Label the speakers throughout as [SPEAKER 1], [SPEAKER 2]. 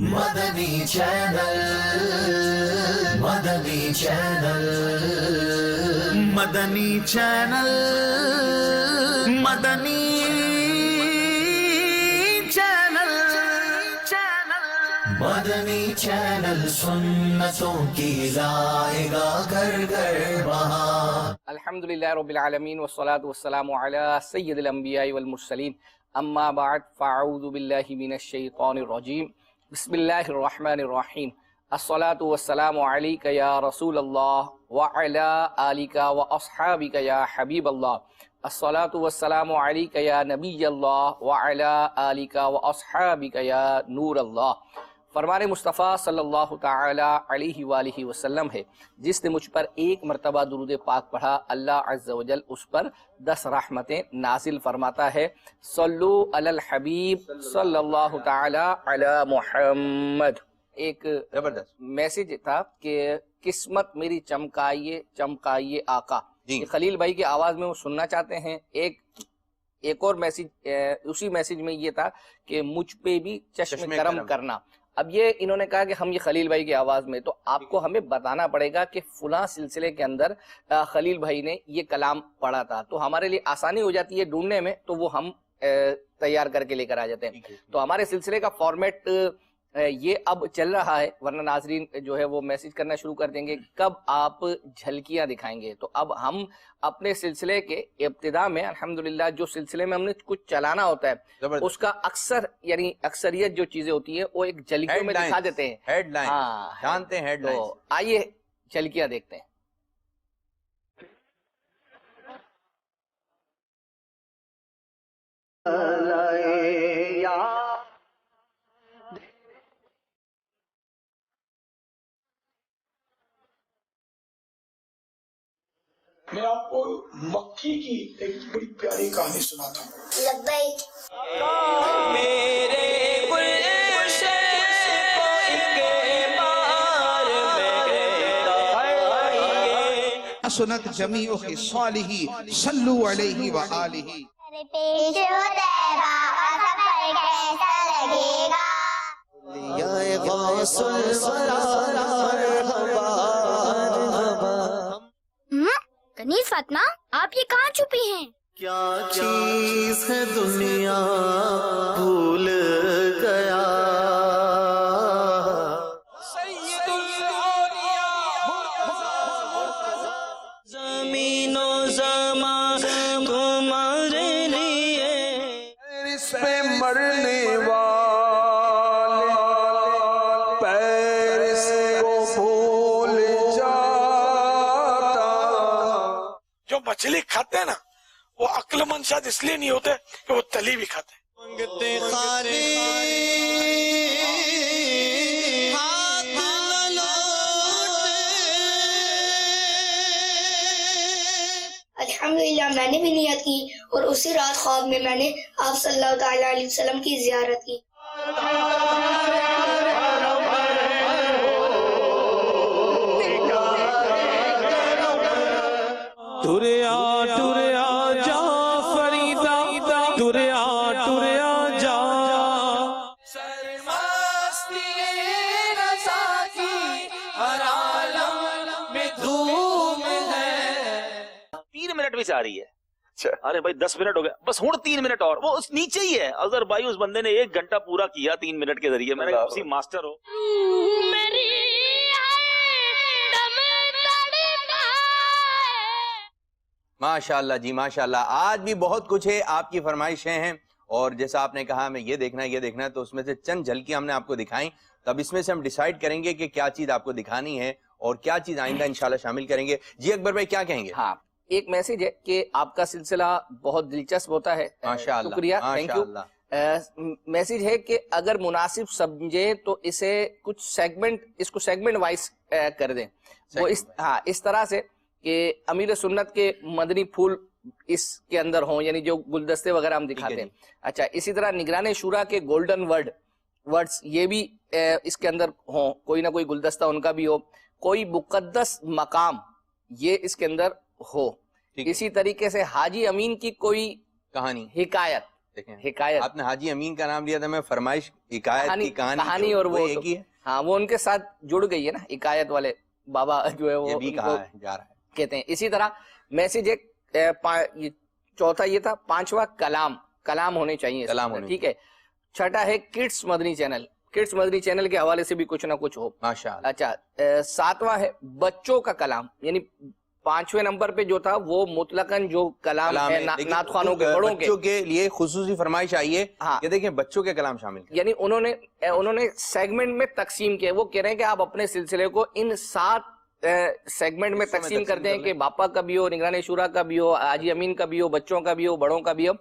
[SPEAKER 1] مدنی channel, مدنی channel, مدنی channel, مدنی channel, مدنی channel سنتوں کی لائے گا گھر گھر بہار۔
[SPEAKER 2] الحمدللہ رب العالمین والصلاة والسلام علی سید الانبیاء والمرسلین، اما بعد فاعوذ باللہ من الشیطان الرجیم، بسم اللہ الرحمن الرحیم۔ الصلاة والسلام علیک یا رسول اللہ وعلی آلک واصحابک یا حبیب اللہ۔ الصلاة والسلام علیک یا نبی اللہ وعلی آلک واصحابک یا نور اللہ۔ فرمان مصطفیٰ صلی اللہ تعالی علیہ وآلہ وسلم ہے، جس نے مجھ پر ایک مرتبہ درود پاک پڑھا، اللہ عز و جل اس پر 10 رحمتیں نازل فرماتا ہے۔ صلو علی الحبیب صلی اللہ تعالی علی محمد۔ ایک
[SPEAKER 3] زبردست
[SPEAKER 2] میسج تھا کہ قسمت میری چمکائیے چمکائیے آقا،
[SPEAKER 3] جی۔
[SPEAKER 2] خلیل بھائی کی آواز میں وہ سننا چاہتے ہیں۔ ایک اور میسج اسی میسج میں یہ تھا کہ مجھ پہ بھی چشم کرم کرنا۔ اب یہ انہوں نے کہا کہ ہم یہ خلیل بھائی کی آواز میں، تو آپ کو ہمیں بتانا پڑے گا کہ فلاں سلسلے کے اندر خلیل بھائی نے یہ کلام پڑھا تھا، تو ہمارے لیے آسانی ہو جاتی ہے ڈھونڈنے میں، تو وہ ہم تیار کر کے لے کر آ جاتے ہیں۔ تو ہمارے سلسلے کا فارمیٹ یہ اب چل رہا ہے، ورنہ ناظرین جو ہے وہ میسج کرنا شروع کر دیں گے کب آپ جھلکیاں دکھائیں گے۔ تو اب ہم اپنے سلسلے کے ابتدا میں الحمدللہ جو سلسلے میں ہم نے کچھ چلانا ہوتا ہے اس کا اکثر یعنی اکثریت جو چیزیں ہوتی ہیں وہ ایک جھلکیوں میں دکھا دیتے ہیں،
[SPEAKER 3] ہیڈ لائن جانتے ہیں، ہیڈ لائن۔
[SPEAKER 2] تو آئیے جھلکیاں دیکھتے ہیں۔
[SPEAKER 4] میں آپ کو مکی کی ایک بڑی پیاری کہانی سناتا ہوں۔
[SPEAKER 5] لبیک
[SPEAKER 6] سنت جمیع خصالہ صلو علیہ وآلہ۔
[SPEAKER 5] پیش ہو تیرا سفر کیسا لگے گا؟ کنیز فاطمہ، آپ یہ کہاں چھپی ہیں؟
[SPEAKER 1] کیا چیز ہے دنیا بھول گیا، زمین و زمان تمہارے لیے،
[SPEAKER 4] اس پہ مرنے والے پیرس کو بھول جاتا۔ جو مچھلی کھاتے ہیں نا وہ عقل مند شاید اس لیے نہیں ہوتے کہ وہ تلی بھی کھاتے ہیں۔
[SPEAKER 1] منگتے خالی ہاتھ نہ لوٹے۔
[SPEAKER 5] الحمدللہ میں نے بھی نیت کی اور اسی رات خواب میں نے آپ صلی اللہ تعالیٰ علیہ وسلم کی زیارت کی۔
[SPEAKER 1] ٹریا ٹریا جا فریدا، ٹریا ٹریا جا، سرمستی رضا کی ہر عالم میں دھوم ہے۔
[SPEAKER 7] 3 منٹ بھی آ رہی ہے۔ ارے بھائی 10 منٹ ہو گیا، بس ہوں 3 منٹ اور، وہ اس نیچے ہی ہے۔ اگر بھائی اس بندے نے 1 گھنٹہ پورا کیا 3 منٹ کے ذریعے، میں نے کہا اسی ماسٹر ہو۔
[SPEAKER 3] ماشاءاللہ جی ماشاءاللہ۔ آج بھی بہت کچھ ہے، آپ کی فرمائشیں ہیں، اور جیسا آپ نے کہا ہمیں یہ دیکھنا ہے یہ دیکھنا ہے، تو اس میں سے چند جھلکیاں ہم نے آپ کو دکھائیں، تب اس میں سے ہم ڈیسائیڈ کریں گے کہ کیا چیز آپ کو دکھانی ہے اور کیا چیز آئندہ انشاءاللہ شامل کریں گے۔ جی اکبر بھائی کیا کہیں گے؟
[SPEAKER 2] ہاں، ایک میسج ہے کہ آپ کا سلسلہ بہت دلچسپ ہوتا ہے،
[SPEAKER 3] ماشاءاللہ
[SPEAKER 2] شکریہ، تھینک یو۔ میسج ہے کہ اگر مناسب سمجھے تو اسے کچھ سیگمنٹ، اس کو سیگمنٹ وائز کر دیں، وہ اس طرح سے کہ امیر سنت کے مدنی پھول اس کے اندر ہوں، یعنی جو گلدستے وغیرہ ہم دکھاتے ہیں۔ اچھا، اسی طرح نگران شورا کے گولڈن ورڈز یہ بھی اس کے اندر ہوں، کوئی نہ کوئی گلدستہ ان کا بھی ہو، کوئی مقدس مقام یہ اس کے اندر ہو۔ اسی طریقے سے حاجی امین کی کوئی
[SPEAKER 3] کہانی،
[SPEAKER 2] حکایت
[SPEAKER 3] دیکھیں
[SPEAKER 2] حکایت،
[SPEAKER 3] آپ نے حاجی امین کا نام لیا تھا، میں فرمائش حکایت کی
[SPEAKER 2] کہانی اور وہ
[SPEAKER 3] ایک ہی ہے.
[SPEAKER 2] ہاں وہ ان کے ساتھ جڑ گئی ہے نا، حکایت والے بابا جو ہے
[SPEAKER 3] یہ
[SPEAKER 2] وہ
[SPEAKER 3] بھی
[SPEAKER 2] ان
[SPEAKER 3] کہا
[SPEAKER 2] کو
[SPEAKER 3] جا رہا ہے.
[SPEAKER 2] کہتے ہیں. اسی طرح میسج ایک چوتھا یہ تھا. پانچواں کلام ہونے چاہیے،
[SPEAKER 3] کلام ہونے
[SPEAKER 2] ٹھیک ہے. چھٹا ہے کڈس مدنی چینل، کڈس مدنی چینل کے حوالے سے بھی کچھ نہ کچھ ہو.
[SPEAKER 3] ماشاء اللہ.
[SPEAKER 2] اچھا ساتواں ہے بچوں کا کلام، یعنی 5ویں نمبر پہ جو تھا وہ مطلقاً جو کلام ہے نعت خوانوں کے بڑوں کے
[SPEAKER 3] بچوں کے لیے خصوصی فرمائش آئی ہے
[SPEAKER 2] ہاں،
[SPEAKER 3] کہ دیکھیں بچوں کے کلام شامل کریں.
[SPEAKER 2] یعنی انہوں نے سیگمنٹ میں تقسیم کیا. وہ کہہ رہے ہیں کہ آپ اپنے سلسلے کو ان 7 سیگمنٹ میں تقسیم کرتے ہیں کہ باپا کا بھی ہو، نگران شورا کا بھی ہو، حاجی امین کا بھی ہو، بچوں کا بھی ہو، بڑوں کا بھی ہو.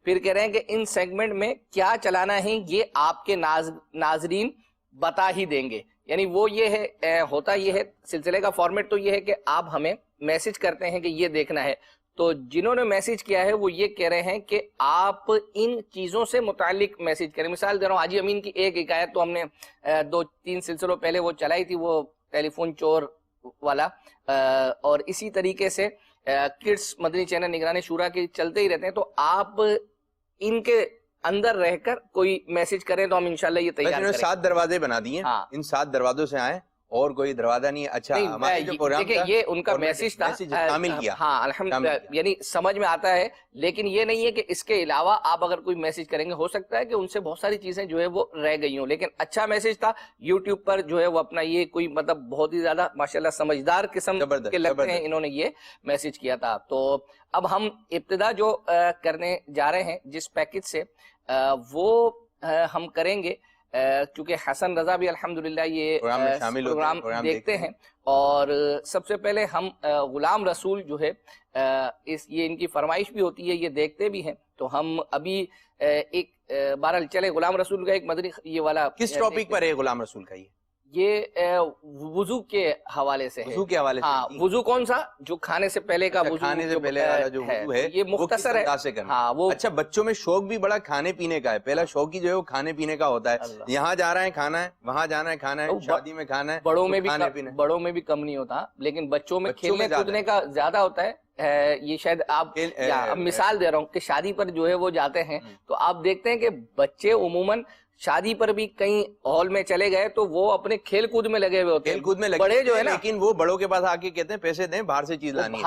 [SPEAKER 2] پھر کہہ رہے ہیں کہ ان سیگمنٹ میں کیا چلانا ہے یہ آپ کے ناظرین بتا ہی دیں گے. یعنی وہ یہ ہے، ہوتا یہ ہے سلسلے کا فارمیٹ تو یہ ہے کہ آپ ہمیں میسج کرتے ہیں کہ یہ دیکھنا ہے. تو جنہوں نے میسج کیا ہے وہ یہ کہہ رہے ہیں کہ آپ ان چیزوں سے متعلق میسج کریں. مثال دے رہا ہوں، حاجی امین کی ایک حکایت تو ہم نے 2-3 سلسلوں پہلے وہ چلائی تھی، وہ ٹیلی فون چور والا. اور اسی طریقے سے کڈس مدنی چینل نگران شورا کے چلتے ہی رہتے ہیں. تو آپ ان کے اندر رہ کر کوئی میسج کریں تو ہم انشاءاللہ یہ تیار کریں.
[SPEAKER 3] 7 دروازے بنا دیے،
[SPEAKER 2] ہاں،
[SPEAKER 3] ان 7 دروازوں سے آئیں اور کوئی دروازہ نہیں ہے. اچھا ہمارے جو پروگرام
[SPEAKER 2] دیکھیں یہ ان کا میسج تھا،
[SPEAKER 3] شامل کیا.
[SPEAKER 2] ہاں الحمدللہ، یعنی سمجھ میں آتا ہے. لیکن یہ نہیں ہے کہ اس کے علاوہ آپ اگر کوئی میسج کریں گے، ہو سکتا ہے کہ ان سے بہت ساری چیزیں جو ہے وہ رہ گئی ہوں. لیکن اچھا میسج تھا. یوٹیوب پر جو ہے وہ اپنا یہ کوئی مطلب بہت ہی زیادہ ماشاءاللہ سمجھدار قسم کے لگتے ہیں، انہوں نے یہ میسج کیا تھا. تو اب ہم ابتدا جو کرنے جا رہے ہیں جس پیکج سے وہ ہم کریں گے، چونکہ حسن رضا بھی الحمدللہ یہ پروگرام دیکھتے ہیں. اور سب سے پہلے ہم غلام رسول جو ہے یہ ان کی فرمائش بھی ہوتی ہے، یہ دیکھتے بھی ہیں. تو ہم ابھی ایک بہرحال چلے غلام رسول کا ایک مدنی یہ والا
[SPEAKER 3] کس ٹاپک پر ہے غلام رسول کا؟
[SPEAKER 2] یہ وضو کے حوالے سے ہے.
[SPEAKER 3] وضو کے حوالے سے؟
[SPEAKER 2] ہاں، وضو کون سا؟ جو کھانے سے پہلے کا وضو،
[SPEAKER 3] کھانے سے پہلے والا جو وضو ہے
[SPEAKER 2] یہ مختصر ہے. ہاں وہ
[SPEAKER 3] اچھا بچوں میں شوق بھی بڑا کھانے پینے کا ہے. پہلا شوق ہی جو ہے وہ کھانے پینے کا ہوتا ہے. یہاں جا رہے ہیں کھانا ہے، وہاں جانا ہے کھانا ہے، شادی میں کھانا ہے. بڑوں میں
[SPEAKER 2] بھی کم نہیں ہوتا، لیکن بچوں میں کھیلنے کودنے کا زیادہ ہوتا ہے. یہ شاید آپ مثال دے رہا ہوں کہ شادی پر جو ہے وہ جاتے ہیں تو آپ دیکھتے ہیں کہ بچے عموماً شادی پر بھی کہیں ہال میں چلے گئے تو وہ اپنے کھیل کود میں لگے ہوئے ہوتے ہیں.
[SPEAKER 3] کھیل کود میں
[SPEAKER 2] بڑے جو ہے نا،
[SPEAKER 3] لیکن وہ بڑوں کے پاس آ کے کہتے ہیں پیسے دیں، باہر سے چیز لانی ہے،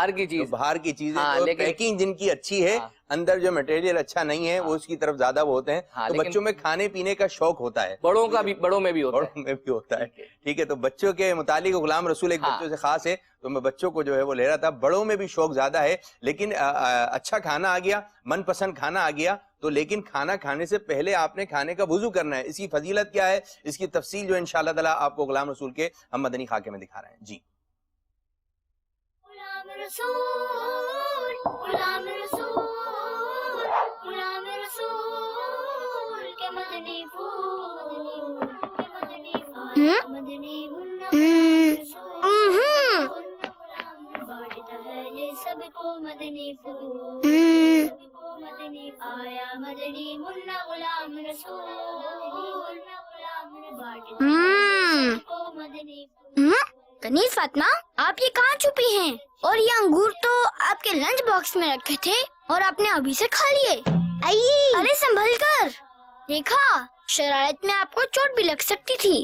[SPEAKER 3] باہر کی چیز پیکنگ جن کی اچھی ہے، اندر جو مٹیریل اچھا نہیں ہے وہ اس کی طرف زیادہ وہ ہوتے ہیں. تو بچوں میں کھانے پینے کا شوق ہوتا ہے،
[SPEAKER 2] بڑوں میں بھی
[SPEAKER 3] ہوتا ہے. ٹھیک ہے، تو بچوں کے متعلق غلام رسول ایک بچوں سے خاص ہے، تو میں بچوں کو جو ہے وہ لے رہا تھا. بڑوں میں بھی شوق زیادہ ہے، لیکن اچھا کھانا آ گیا، من پسند کھانا آ گیا تو لیکن کھانا کھانے سے پہلے آپ نے کھانے کا وضو کرنا ہے. اس کی فضیلت کیا ہے، اس کی تفصیل جو انشاءاللہ تعالی آپ کو غلام رسول کے ہم مدنی خاکے میں دکھا رہے ہیں. جی
[SPEAKER 8] غلام رسول، غلام رسول، غلام رسول کے مدنی پھول، مدنی بانٹتا ہے یہ سب کو مدنی پھول، مدنی آیا مدنی منا غلام رسول، بانٹتا ہے سب کو مدنی پھول.
[SPEAKER 9] کنیز فاطمہ، آپ یہ کہاں چھپی ہیں؟ اور یہ انگور تو آپ کے لنچ باکس میں رکھے تھے اور آپ نے ابھی سے کھا لیے. ارے سنبھل کر، دیکھا شرارت میں آپ کو چوٹ بھی لگ سکتی تھی.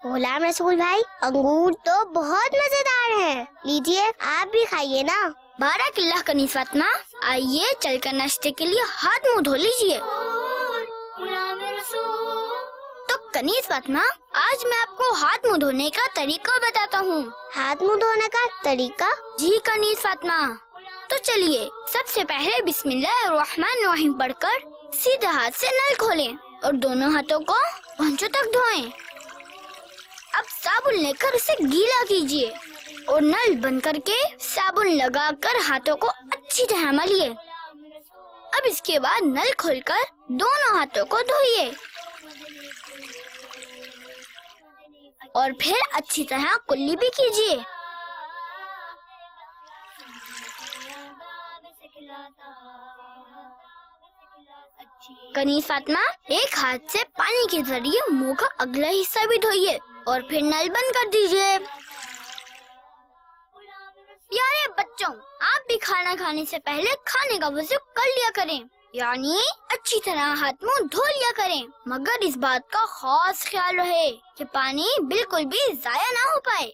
[SPEAKER 10] غلام رسول بھائی، انگور تو بہت مزیدار ہیں، لیجیے آپ بھی کھائیے نا.
[SPEAKER 9] بارک اللہ کنیز فاطمہ، آئیے چل کر ناشتے کے لیے ہاتھ منہ دھو لیجیے. تو کنیز فاطمہ، آج میں آپ کو ہاتھ منہ دھونے کا طریقہ بتاتا ہوں.
[SPEAKER 10] ہاتھ منہ دھونے کا طریقہ؟
[SPEAKER 9] جی کنیز فاطمہ، تو چلیے سب سے پہلے بسم اللہ الرحمن الرحیم پڑھ کر سیدھے ہاتھ سے نل کھولیں اور دونوں ہاتھوں کو پہنچوں تک دھوئیں. اب صابن لے کر اسے گیلا کیجیے اور نل بند کر کے صابن لگا کر ہاتھوں کو اچھی طرح ملیے. اب اس کے بعد نل کھول کر دونوں ہاتھوں کو دھوئیے اور پھر اچھی طرح کلی بھی کیجیے. کنیز فاطمہ، ایک ہاتھ سے پانی کے ذریعے منہ کا اگلا حصہ بھی دھوئیے اور پھر نل بند کر دیجیے. پیارے بچوں، آپ بھی کھانا کھانے سے پہلے کھانے کا وضو کر لیا کریں. یعنی اچھی طرح ہاتھ منہ دھو لیا کریں، مگر اس بات کا خاص خیال رہے کہ پانی بالکل بھی ضائع نہ ہو پائے۔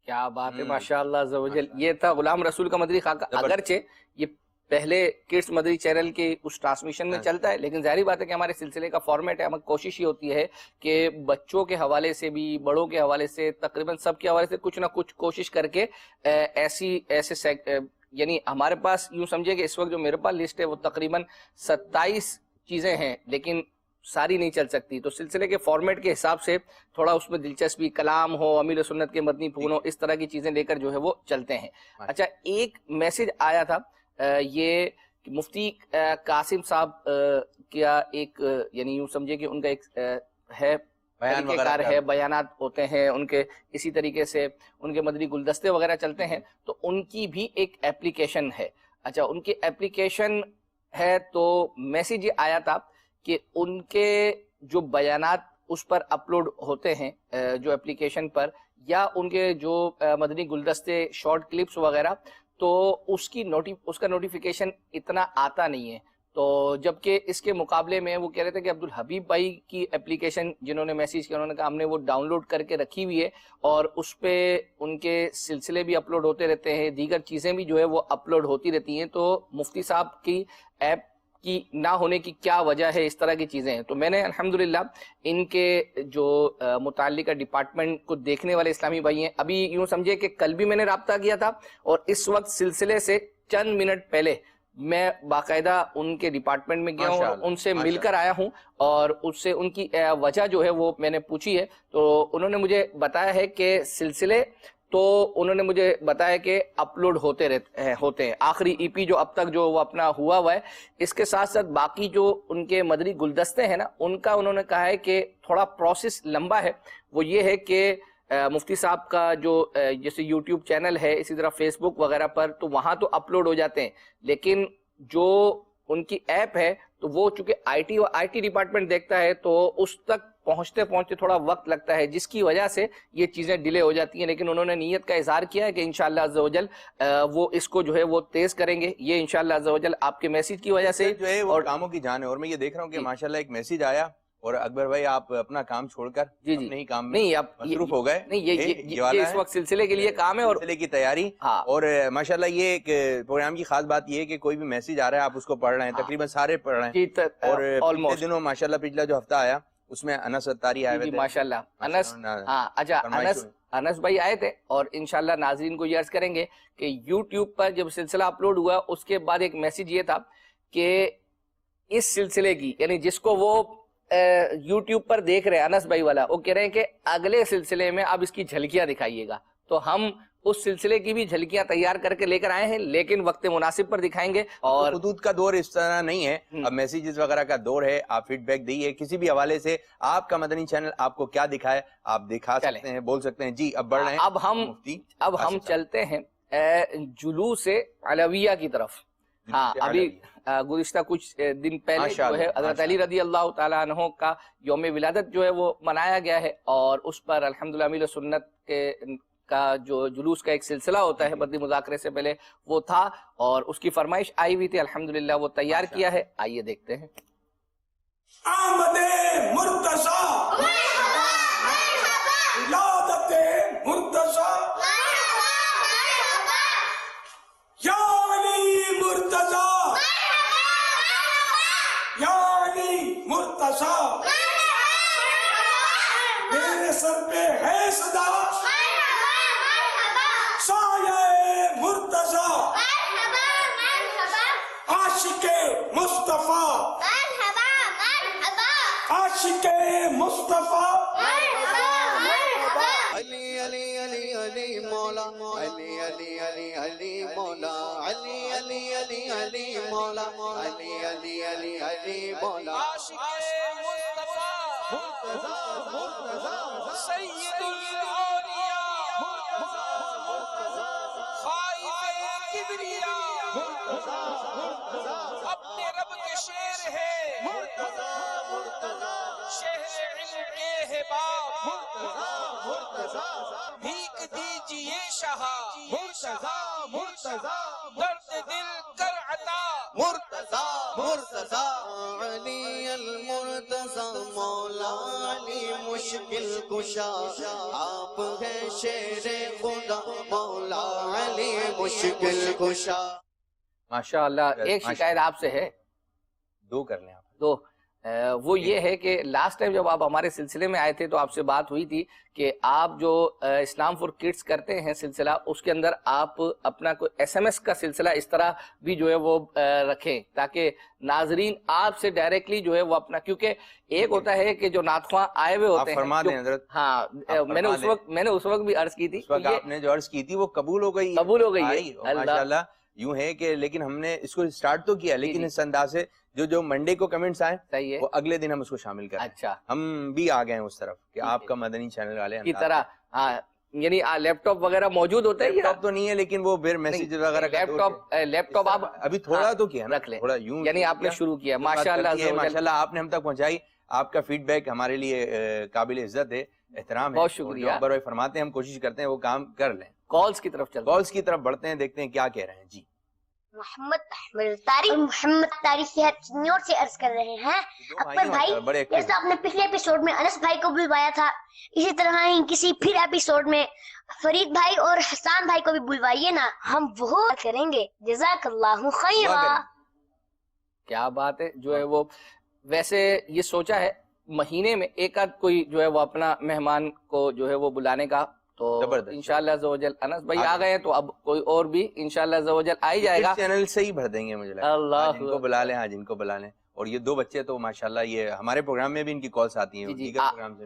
[SPEAKER 2] کیا بات ہے، ماشاء اللہ عز و جل۔ یہ تھا غلام رسول کا مدری خاکہ، اگرچہ یہ پہلے کڈس مدری چینل کے اس ٹرانسمیشن میں چلتا ہے، لیکن ظاہری بات ہے کہ ہمارے سلسلے کا فارمیٹ ہے، ہمیں کوشش یہ ہوتی ہے کہ بچوں کے حوالے سے بھی، بڑوں کے حوالے سے، تقریباً سب کے حوالے سے کچھ نہ کچھ کوشش کر کے ایسے یعنی ہمارے پاس یوں سمجھے کہ اس وقت جو میرے پاس لسٹ ہے وہ تقریباً 27 چیزیں ہیں، لیکن ساری نہیں چل سکتی، تو سلسلے کے فارمیٹ کے حساب سے تھوڑا اس میں دلچسپی، کلام ہو، امیر سنت کے مدنی پھول ہو، اس طرح کی چیزیں لے کر جو ہے وہ چلتے ہیں۔ اچھا، ایک میسج آیا تھا، یہ مفتی قاسم صاحب کیا ایک یعنی یوں سمجھے کہ ان کا ایک ہے طریقہ کار ہے، بیانات ہوتے ہیں ان کے، اسی طریقے سے ان کے مدنی گلدستے وغیرہ چلتے ہیں، تو ان کی بھی ایک ایپلیکیشن ہے۔ اچھا، ان کی ایپلیکیشن ہے، تو میسج یہ آیا تھا کہ ان کے جو بیانات اس پر اپلوڈ ہوتے ہیں جو ایپلیکیشن پر، یا ان کے جو مدنی گلدستے شارٹ کلپس وغیرہ، تو اس کا نوٹیفیکیشن اتنا آتا نہیں ہے، تو جبکہ اس کے مقابلے میں وہ کہہ رہے تھے کہ عبدالحبیب بھائی کی ایپلیکیشن جنہوں نے میسیج کیا، انہوں نے کہا ہم نے وہ ڈاؤن لوڈ کر کے رکھی ہوئی ہے، اور اس پہ ان کے سلسلے بھی اپلوڈ ہوتے رہتے ہیں، دیگر چیزیں بھی جو ہے وہ اپلوڈ ہوتی رہتی ہیں، تو مفتی صاحب کی ایپ کی نہ ہونے کی کیا وجہ ہے، اس طرح کی چیزیں ہیں۔ تو میں نے الحمدللہ ان کے جو متعلقہ ڈپارٹمنٹ کو دیکھنے والے اسلامی بھائی ہیں، ابھی یوں سمجھے کہ کل بھی میں نے رابطہ کیا تھا، اور اس وقت سلسلے سے چند منٹ پہلے میں باقاعدہ ان کے ڈپارٹمنٹ میں گیا ہوں، اور ان سے مل کر آیا ہوں، اور اس سے ان کی وجہ جو ہے وہ میں نے پوچھی ہے، تو انہوں نے مجھے بتایا ہے کہ سلسلے تو انہوں نے مجھے بتایا کہ اپلوڈ ہوتے ہیں، آخری ای پی جو اب تک جو وہ اپنا ہوا ہے، اس کے ساتھ ساتھ باقی جو ان کے مدری گلدستے ہیں نا، ان کا انہوں نے کہا ہے کہ تھوڑا پروسیس لمبا ہے۔ وہ یہ ہے کہ مفتی صاحب کا جو جیسے یوٹیوب چینل ہے، اسی طرح فیس بک وغیرہ پر، تو وہاں تو اپلوڈ ہو جاتے ہیں، لیکن جو ان کی ایپ ہے تو وہ چونکہ آئی ٹی ڈپارٹمنٹ دیکھتا ہے، تو اس تک پہنچتے تھوڑا وقت لگتا ہے، جس کی وجہ سے یہ چیزیں ڈیلے ہو جاتی ہیں، لیکن انہوں نے نیت کا اظہار کیا ہے کہ انشاءاللہ عز و جل وہ اس کو جو ہے وہ تیز کریں گے۔ یہ انشاءاللہ عز و جل آپ کے میسیج کی وجہ سے
[SPEAKER 3] جو ہے وہ کاموں کی جان ہے، اور میں یہ دیکھ رہا ہوں کہ ماشاءاللہ ایک میسیج آیا، اور اکبر بھائی آپ اپنا کام چھوڑ کر اپنے ہی کام میں مصروف ہو گئے۔
[SPEAKER 2] نہیں، یہ اس وقت سلسلے کے لیے کام ہے اور
[SPEAKER 3] سلسلے کی تیاری، اور ماشاءاللہ یہ ایک پروگرام کی خاص بات یہ ہے کہ کوئی بھی میسیج آ رہا ہے آپ اس کو پڑھ رہے ہیں، تقریباً سارے پڑھ رہے ہیں، اور پچھلے دنوں ماشاءاللہ پچھلا جو ہفتہ آیا اس میں انس اتاری آئے ہوئے تھے،
[SPEAKER 2] ماشاءاللہ اچھا انس بھائی آئے تھے، اور انشاءاللہ ناظرین کو یہ عرض کریں گے کہ یوٹیوب پر جب سلسلہ اپلوڈ ہوا، اس کے بعد ایک میسیج یہ تھا کہ اس سلسلے کی، یعنی جس کو وہ یوٹیوب پر دیکھ رہے ہیں انس بھائی والا، وہ کہہ رہے ہیں کہ اگلے سلسلے میں اب اس کی جھلکیاں دکھائیے گا، تو ہم اس سلسلے کی بھی جھلکیاں تیار کر کے لے کر آئے ہیں، لیکن وقت مناسب پر دکھائیں گے۔ اور
[SPEAKER 3] خطوط کا دور اس طرح نہیں ہے، اب میسیجز وغیرہ کا دور ہے، آپ فیڈ بیک دیئے کسی بھی حوالے سے، آپ کا مدنی چینل آپ کو کیا دکھائے آپ دکھا سکتے ہیں، بول سکتے ہیں۔ جی اب بڑھ رہے ہیں،
[SPEAKER 2] اب ہم چلتے ہیں جلوس علویہ کی طرف۔ ہاں، ابھی گزشتہ کچھ دن پہلے جو ہے حضرت علی رضی اللہ تعالیٰ عنہ کا یوم ولادت جو ہے وہ منایا گیا ہے، اور اس پر الحمدللہ امیر سنت کا جو جلوس کا ایک سلسلہ ہوتا ہے مدنی مذاکرے سے پہلے وہ تھا، اور اس کی فرمائش آئی ہوئی تھی، الحمدللہ وہ تیار کیا ہے، آئیے دیکھتے ہیں۔
[SPEAKER 4] آمد مرتضی ولادت مرتضی، یا علی مرتضی، یا علی مرتضی، میرے سر پہ ہے صدا سایہ مرتضی، عاشق مصطفیٰ، عاشق مصطفیٰ،
[SPEAKER 1] علی علی علی علی مولا، علی علی علی علی مولا، علی علی علی علی مولا، علی علی علی علی مولا، عاشق مصطفیٰ، مرتضی مرتضی، سید الاولیاء، مرتضی مرتضی، خائف کبریا، مرتضی مرتضی، اپنے رب کے شیر ہے، مرتضی مرتضی، شہر علم کے حباب، مرتضی مرتضی، بھیک دیجئے شاہا، مرتضی مرتضی، درد دل کر عطا، مرتضی مشکل کشا آپ ہیں شیر خدا مولا علی مشکل کشا.
[SPEAKER 2] ماشاء اللہ. ایک شکایت آپ سے ہے,
[SPEAKER 3] دو کر لیں آپ.
[SPEAKER 2] دو. وہ یہ ہے کہ لاسٹ ٹائم جب آپ ہمارے سلسلے میں آئے تھے تو آپ سے بات ہوئی تھی کہ آپ جو اسلام فور کڈس کرتے ہیں سلسلہ, اس کے اندر آپ اپنا کوئی ایس ایم ایس کا سلسلہ اس طرح بھی جو ہے وہ رکھیں تاکہ ناظرین آپ سے ڈائریکٹلی جو ہے وہ اپنا, کیونکہ ایک ہوتا ہے کہ جو نات خواں آئے ہوئے ہوتے ہیں.
[SPEAKER 3] فرما دیں حضرت.
[SPEAKER 2] ہاں, میں نے اس وقت بھی عرض کی تھی,
[SPEAKER 3] آپ نے جو عرض کی تھی وہ قبول ہو گئی.
[SPEAKER 2] قبول ہو گئی
[SPEAKER 3] ماشاءاللہ. یوں ہے کہ لیکن ہم نے اس کو سٹارٹ تو کیا, لیکن اس انداز سے جو منڈے کو کمنٹس آئے
[SPEAKER 2] صحیح ہے,
[SPEAKER 3] وہ اگلے دن ہم اس کو شامل کریں.
[SPEAKER 2] اچھا,
[SPEAKER 3] ہم بھی آ گئے ہیں اس طرف کہ آپ کا مدنی چینل والے
[SPEAKER 2] کی طرح. ہاں, یعنی لیپ ٹاپ وغیرہ موجود ہوتے ہیں.
[SPEAKER 3] لیپ ٹاپ تو نہیں ہے لیکن وہ پھر میسیج وغیرہ
[SPEAKER 2] لیپ ٹاپ آپ
[SPEAKER 3] ابھی تھوڑا تو کیا
[SPEAKER 2] رکھ لیں,
[SPEAKER 3] تھوڑا یوں,
[SPEAKER 2] یعنی آپ نے شروع کیا. ماشاءاللہ
[SPEAKER 3] ماشاءاللہ آپ نے ہم تک پہنچائی. آپ کا فیڈ بیک ہمارے لیے قابل عزت ہے, احترام ہے.
[SPEAKER 2] بہت شکریہ.
[SPEAKER 3] اکبر بھائی فرماتے ہیں ہم کوشش کرتے ہیں وہ کام کر لیں.
[SPEAKER 2] کالز کی طرف چلتے ہیں,
[SPEAKER 3] کالز کی طرف بڑھتے ہیں, دیکھتے ہیں کیا کہہ رہے ہیں. جی
[SPEAKER 10] محمد احمد طارق اور محمد طارق صحت سینئر سے عرض کر رہے ہیں. اکبر بھائی, جیسا آپ نے پچھلے ایپیسوڈ میں انس بھائی کو بلوایا تھا, اسی طرح ہی کسی پھر ایپیسوڈ میں فرید بھائی اور حسان بھائی کو بھی بلوائیے نا, ہم وہ کریں گے. جزاک اللہ خیرا.
[SPEAKER 2] کیا بات ہے. جو ہے وہ ویسے یہ سوچا ہے مہینے میں ایک آدھ کوئی جو ہے وہ اپنا مہمان کو جو ہے وہ بلانے کا, تو انشاءاللہ عزوجل انس بھائی آ گئے ہیں تو اب کوئی اور بھی انشاءاللہ عزوجل آ ہی جائے گا.
[SPEAKER 3] چینل سے ہی بھر دیں گے مجھے لگتا ہے.
[SPEAKER 2] اللہ
[SPEAKER 3] جن کو بلا لیں, ہاں جن کو بلا لیں. اور یہ دو بچے تو ماشاءاللہ یہ ہمارے پروگرام میں بھی ان کی کالز آتی ہیں.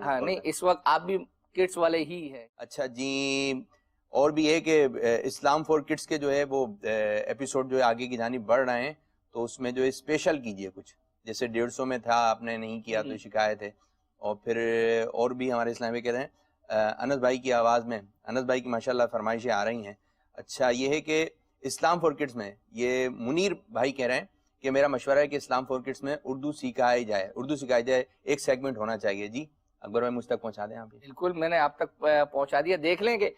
[SPEAKER 2] ہاں نہیں, اس وقت آپ بھی کڈس والے ہی ہیں.
[SPEAKER 3] اچھا جی. اور بھی ہے کہ اسلام فور کڈس کے جو ہے وہ ایپیسوڈ جو ہے آگے کی جانب بڑھ رہے ہیں, تو اس میں جو ہے اسپیشل کیجئے کچھ, جیسے 150 میں تھا آپ نے نہیں کیا تو شکایت ہے. اور پھر اور بھی ہمارے اسلامی کہہ رہے ہیں انس بھائی کی آواز میں, انس بھائی کی ماشاءاللہ فرمائشیں آ رہی ہیں. اچھا یہ ہے کہ اسلام فور کڈس میں یہ منیر بھائی کہہ رہے ہیں کہ میرا مشورہ ہے کہ اسلام فور کڈس میں اردو سکھائی جائے, ایک سیگمنٹ ہونا چاہیے. جی اکبر بھائی مجھ تک پہنچا دیں آپ.
[SPEAKER 2] بالکل, میں نے آپ تک پہنچا دیا. دیکھ لیں کہ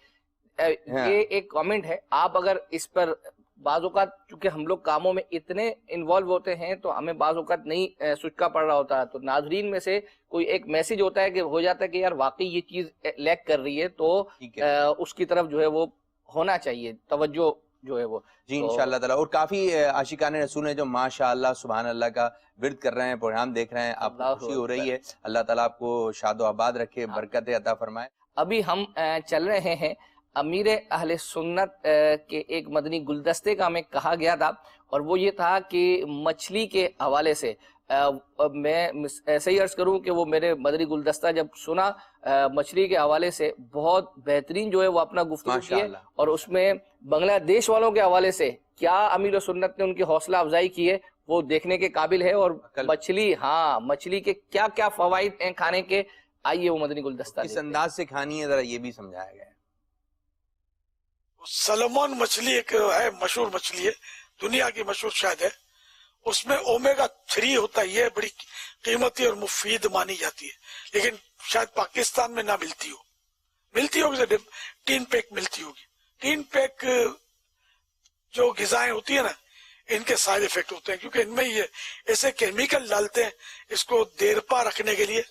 [SPEAKER 2] یہ ایک کامنٹ ہے, آپ اگر اس پر بعض اوقات چونکہ ہم لوگ کاموں میں اتنے انوالو ہوتے ہیں تو ہمیں بعض اوقات نہیں سچکا پڑ رہا ہوتا, تو ناظرین میں سے کوئی ایک میسج ہوتا ہے کہ ہو جاتا ہے کہ یار واقعی یہ چیز لیک کر رہی ہے, تو اس کی طرف جو ہے وہ ہونا چاہیے توجہ جو ہے وہ.
[SPEAKER 3] جی انشاءاللہ تعالی. اور کافی عاشقان رسول ہیں جو ماشاءاللہ سبحان اللہ کا ورد کر رہے ہیں, پروگرام دیکھ رہے ہیں, آپ کو خوشی ہو رہی ہے. اللہ تعالیٰ آپ کو شاد و آباد رکھے, برکتیں عطا فرمائے.
[SPEAKER 2] ابھی ہم چل رہے ہیں امیر اہل سنت کے ایک مدنی گلدستے کا ہمیں کہا گیا تھا, اور وہ یہ تھا کہ مچھلی کے حوالے سے میں ایسے ہی عرض کروں کہ وہ میرے مدنی گلدستہ جب سنا مچھلی کے حوالے سے بہت بہترین جو ہے وہ اپنا گفتگو کی ہے, اور اس میں بنگلہ دیش والوں کے حوالے سے کیا امیر سنت نے ان کی حوصلہ افزائی کی ہے وہ دیکھنے کے قابل ہے. اور مچھلی کے کیا کیا فوائد ہیں کھانے کے, آئیے وہ مدنی گلدستہ
[SPEAKER 3] کس انداز سے کھانی ہے ذرا یہ بھی سمجھایا گیا ہے.
[SPEAKER 4] سلمون مچھلی ایک ہے, مشہور مچھلی ہے, دنیا کی مشہور شاید ہے. اس میں اومیگا 3 ہوتا ہے, یہ بڑی قیمتی اور مفید مانی جاتی ہے, لیکن شاید پاکستان میں نہ ملتی ہوگی ٹین پیک ملتی ہوگی. ٹین پیک جو غذائیں ہوتی ہیں نا, ان کے سائیڈ افیکٹ ہوتے ہیں کیونکہ ان میں یہ ایسے کیمیکل ڈالتے ہیں اس کو دیر پا رکھنے کے لیے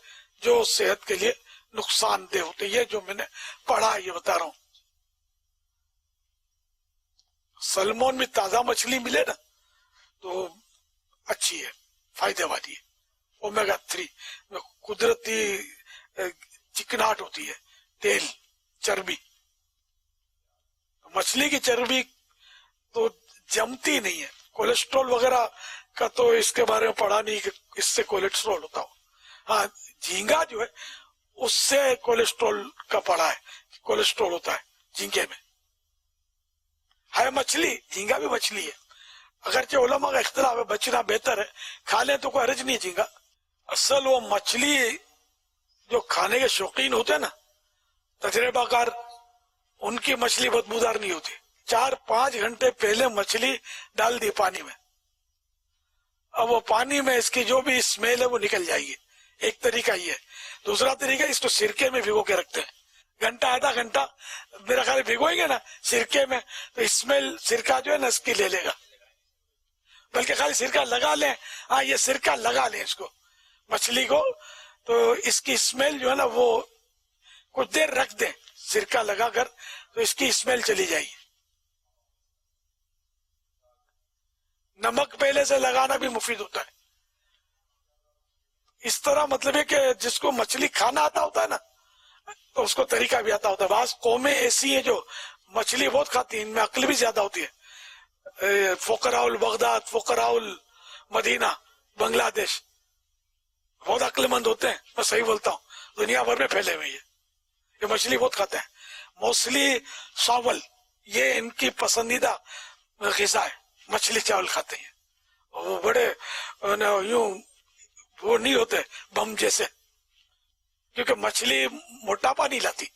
[SPEAKER 4] جو صحت کے لیے نقصان دہ ہوتے ہیں. یہ جو میں نے پڑھا یہ بتا رہا ہوں. سلمون میں تازہ مچھلی ملے نا تو اچھی ہے, فائدے والی ہے. اومیگا 3 میں قدرتی چکناٹ ہوتی ہے, تیل, چربی. مچھلی کی چربی تو جمتی نہیں ہے. کولیسٹرول وغیرہ کا تو اس کے بارے میں پڑھا نہیں کہ اس سے کولیسٹرول ہوتا ہو. ہاں جھینگا جو ہے اس سے کولیسٹرول کا پڑھا ہے, کولیسٹرول ہوتا ہے جھینگے میں. ہے مچھلی, جھینگا بھی مچھلی ہے, اگرچہ علماء کا اختلاف ہے, بچنا بہتر ہے, کھا لیں تو کوئی حرج نہیں جھینگا. اصل وہ مچھلی جو کھانے کے شوقین ہوتے ہیں نا, تجربہ کار, ان کی مچھلی بدبودار نہیں ہوتی. 4-5 گھنٹے پہلے مچھلی ڈال دی پانی میں, اب وہ پانی میں اس کی جو بھی اسمیل ہے وہ نکل جائے گی. ایک طریقہ یہ ہے. دوسرا طریقہ اس کو سرکے میں بھگو کے رکھتے ہیں, گھنٹہ آدھا گھنٹہ میرا خیال بھگوئیں گے نا سرکے میں تو اسمیل سرکہ جو ہے نا اس کی لے لے گا. بلکہ خالی سرکہ لگا لیں, ہاں یہ سرکہ لگا لیں اس کو, مچھلی کو تو اس کی اسمیل جو ہے نا وہ کچھ دیر رکھ دیں سرکہ لگا کر، تو اس کی اسمیل چلی جائے گی. نمک پہلے سے لگانا بھی مفید ہوتا ہے. اس طرح مطلب ہے کہ جس کو مچھلی کھانا آتا ہوتا ہے نا تو اس کو طریقہ بھی آتا ہوتا ہے. بعض قومیں ایسی ہیں جو مچھلی بہت کھاتی ہیں، ان میں عقل بھی زیادہ ہوتی ہے. فقراء البغداد، فقراء المدینہ، بنگلہ دیش بہت عقل مند ہوتے ہیں. میں صحیح بولتا ہوں، دنیا بھر میں پھیلے ہوئے یہ مچھلی بہت کھاتے ہیں. موسلی چاول یہ ان کی پسندیدہ غذا ہے، مچھلی چاول کھاتے ہیں. وہ بڑے یوں وہ نہیں ہوتے بم جیسے، کیونکہ مچھلی موٹاپا نہیں لاتی.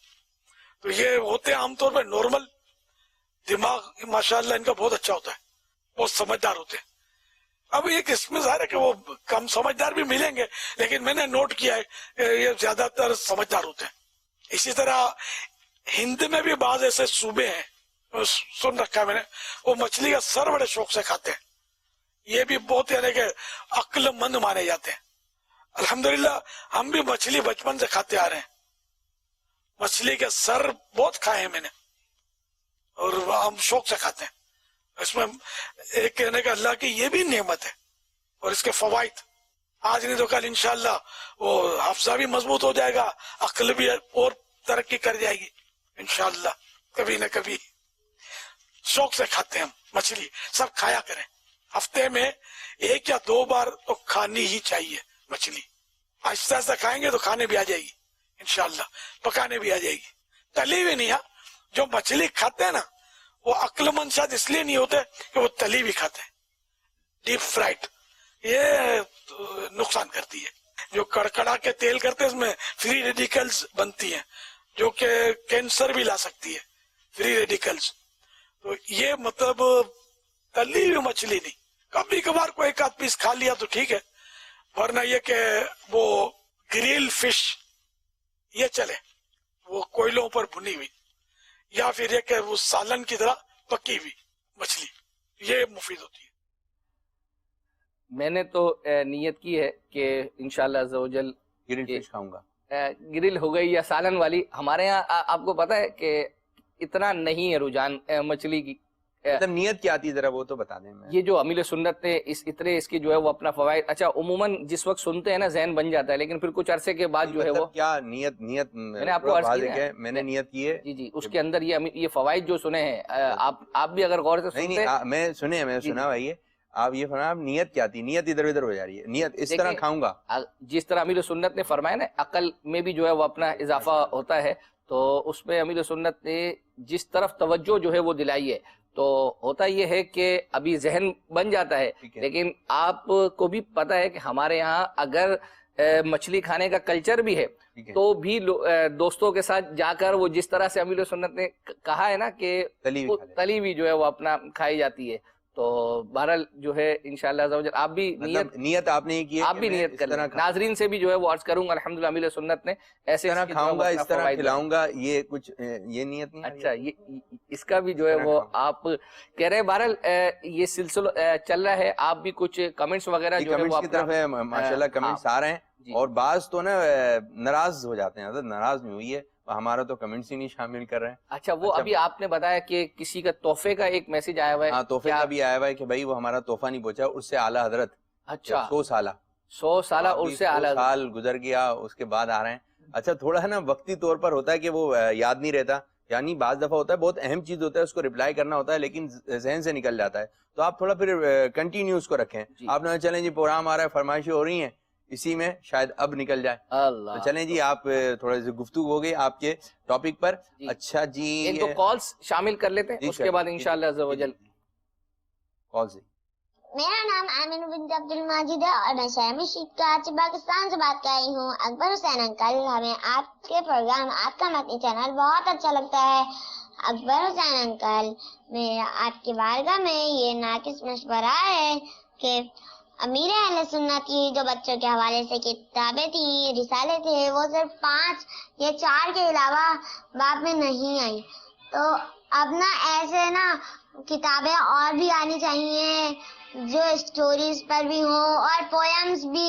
[SPEAKER 4] تو یہ ہوتے ہیں عام طور پہ نارمل، دماغ ماشاءاللہ ان کا بہت اچھا ہوتا ہے، بہت سمجھدار ہوتے ہیں. اب ایک اس میں ظاہر ہے کہ وہ کم سمجھدار بھی ملیں گے، لیکن میں نے نوٹ کیا ہے یہ زیادہ تر سمجھدار ہوتے ہیں. اسی طرح ہند میں بھی بعض ایسے صوبے ہیں، سن رکھا ہے میں نے، وہ مچھلی کا سر بڑے شوق سے کھاتے ہیں. یہ بھی بہت یعنی کہ عقل مند مانے جاتے ہیں. الحمدللہ ہم بھی مچھلی بچپن سے کھاتے آ رہے ہیں. مچھلی کے سر بہت کھائے ہیں میں نے، اور ہم شوق سے کھاتے ہیں. اس میں ایک کہنے کا اللہ کی یہ بھی نعمت ہے اور اس کے فوائد. آج نہیں تو کل انشاءاللہ وہ حافظہ بھی مضبوط ہو جائے گا، عقل بھی اور ترقی کر جائے گی انشاءاللہ. کبھی نہ کبھی شوق سے کھاتے ہیں ہم مچھلی. سب کھایا کریں، ہفتے میں 1 یا 2 بار تو کھانی ہی چاہیے مچھلی. آہستہ آہستہ کھائیں گے تو کھانے بھی آ جائے گی انشاءاللہ، پکانے بھی آ جائے گی. تلی بھی نہیں. جو مچھلی کھاتے ہیں نا وہ عقل مند شاید اس لیے نہیں ہوتے کہ وہ تلی بھی کھاتے ہیں، ڈیپ فرائڈ. یہ نقصان کرتی ہے. جو کڑکڑا کے تیل کرتے ہیں اس میں فری ریڈیکلز بنتی ہیں جو کہ کینسر بھی لا سکتی ہے، فری ریڈیکلز. تو یہ مطلب تلی ہوئی مچھلی نہیں. کبھی کبھار کوئی ایک آدھ پیس کھا لیا تو ٹھیک ہے، ورنہ یہ کہ وہ گریل فش یہ چلے، وہ کوئلوں پر بھنی ہوئی، یا پھر یہ کہ وہ سالن کی طرح پکی ہوئی مچھلی، یہ مفید ہوتی ہے.
[SPEAKER 2] میں نے تو نیت کی ہے کہ انشاءاللہ عز و جل
[SPEAKER 3] گرل فش کھاؤں گا.
[SPEAKER 2] گرل ہو گئی یا سالن والی. ہمارے یہاں آپ کو پتا ہے کہ اتنا نہیں ہے رجحان مچھلی کی.
[SPEAKER 3] مطلب نیت کیا آتی ذرا وہ تو بتا دیں.
[SPEAKER 2] یہ جو امیل سنت نے اس کی جو ہے وہ اپنا فوائد، اچھا عموماً جس وقت سنتے ہیں نا ذہن بن جاتا ہے، لیکن پھر کچھ عرصے کے بعد جو ہے وہ
[SPEAKER 3] کیا نیت
[SPEAKER 2] میں نے آپ کو عرض کیا،
[SPEAKER 3] میں نے نیت کی ہے.
[SPEAKER 2] جی اس کے اندر یہ فوائد جو سنے ہیں آپ بھی اگر غور سے سنتے ہیں.
[SPEAKER 3] میں سنا بھائی آپ یہ فرمایا، نیت کیا تھی؟ نیت ادھر ادھر ہو جا رہی ہے. نیت اس طرح کھاؤں گا،
[SPEAKER 2] جس طرح امیر سنت نے فرمایا نا عقل میں بھی جو ہے وہ اپنا اضافہ ہوتا ہے، تو اس میں امیر سنت نے جس طرف توجہ جو ہے وہ دلائی ہے. تو ہوتا یہ ہے کہ ابھی ذہن بن جاتا ہے، لیکن آپ کو بھی پتا ہے کہ ہمارے یہاں اگر مچھلی کھانے کا کلچر بھی ہے تو بھی دوستوں کے ساتھ جا کر وہ جس طرح سے امیر سنت نے کہا ہے نا کہ تلی بھی جو ہے وہ اپنا کھائی جاتی ہے. تو بہرحال جو ہے انشاءاللہ عز و جل آپ بھی
[SPEAKER 3] نیت آپ نے کی ہے،
[SPEAKER 2] آپ بھی نیت کر لیں. ناظرین سے بھی جو ہے وہ عرض کروں گا الحمدللہ امیر سنت نے ایسے
[SPEAKER 3] طرح کھاؤں گا، اس طرح کھلاؤں گا، یہ کچھ یہ نیت نہیں.
[SPEAKER 2] اچھا اس کا بھی جو ہے وہ آپ کہہ رہے ہیں. بہرحال یہ سلسلہ چل رہا ہے. آپ بھی کچھ کمنٹس وغیرہ جو ہے وہ
[SPEAKER 3] کی طرف ہے ماشاءاللہ کمنٹس آ رہے ہیں، اور بعض تو نا ناراض ہو جاتے ہیں. حضرت ناراض نہیں ہوئی ہے، ہمارا تو کمنٹس ہی نہیں شامل کر رہے ہیں.
[SPEAKER 2] اچھا وہ ابھی آپ نے بتایا کہ کسی کا تحفے کا ایک میسج آیا ہوا ہے.
[SPEAKER 3] ہاں تحفے کا بھی آیا ہوا ہے کہ بھائی وہ ہمارا تحفہ نہیں پہنچا، اس سے اعلیٰ حضرت.
[SPEAKER 2] اچھا
[SPEAKER 3] 100 سالہ
[SPEAKER 2] اس سے اعلیٰ
[SPEAKER 3] سال گزر گیا، اس کے بعد آ رہے ہیں. اچھا تھوڑا ہے نا وقتی طور پر ہوتا ہے کہ وہ یاد نہیں رہتا، یعنی بعض دفعہ ہوتا ہے بہت اہم چیز ہوتا ہے، اس کو ریپلائی کرنا ہوتا ہے لیکن ذہن سے نکل جاتا ہے. تو آپ تھوڑا پھر کنٹینیو اس کو رکھیں. آپ نے چلیں جی پروگرام آ رہا ہے، فرمائشیں ہو رہی ہیں، اسی میں شاید اب نکل جائے. تو چلیں جی آپ تھوڑا سی گفتگو ہو گئی آپ کے ٹاپک پر. اچھا جی
[SPEAKER 2] ایک دو کالز شامل کر لیتے ہیں، اس کے بعد انشاءاللہ عز و جل
[SPEAKER 3] کالز.
[SPEAKER 10] میرا نام آمین بنت عبد الماجد ہے اور میں شہر مشرق کراچی پاکستان سے بات کر رہی ہوں. اکبر حسین انکل، ہمیں آپ کے پروگرام، آپ کا مدنی چینل بہت اچھا لگتا ہے. اکبر حسین انکل، میرا آپ کی بارگاہ میں یہ ناقص مشورہ ہے کہ امیر اہل سنت کی جو بچوں کے حوالے سے کتابیں تھیں، رسالے تھے، وہ صرف 5 یا 4 کے علاوہ باب میں نہیں آئی. تو اب نا ایسے نا کتابیں اور بھی آنی چاہیے جو اسٹوریز پر بھی ہوں اور پویمز بھی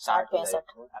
[SPEAKER 11] 60-65।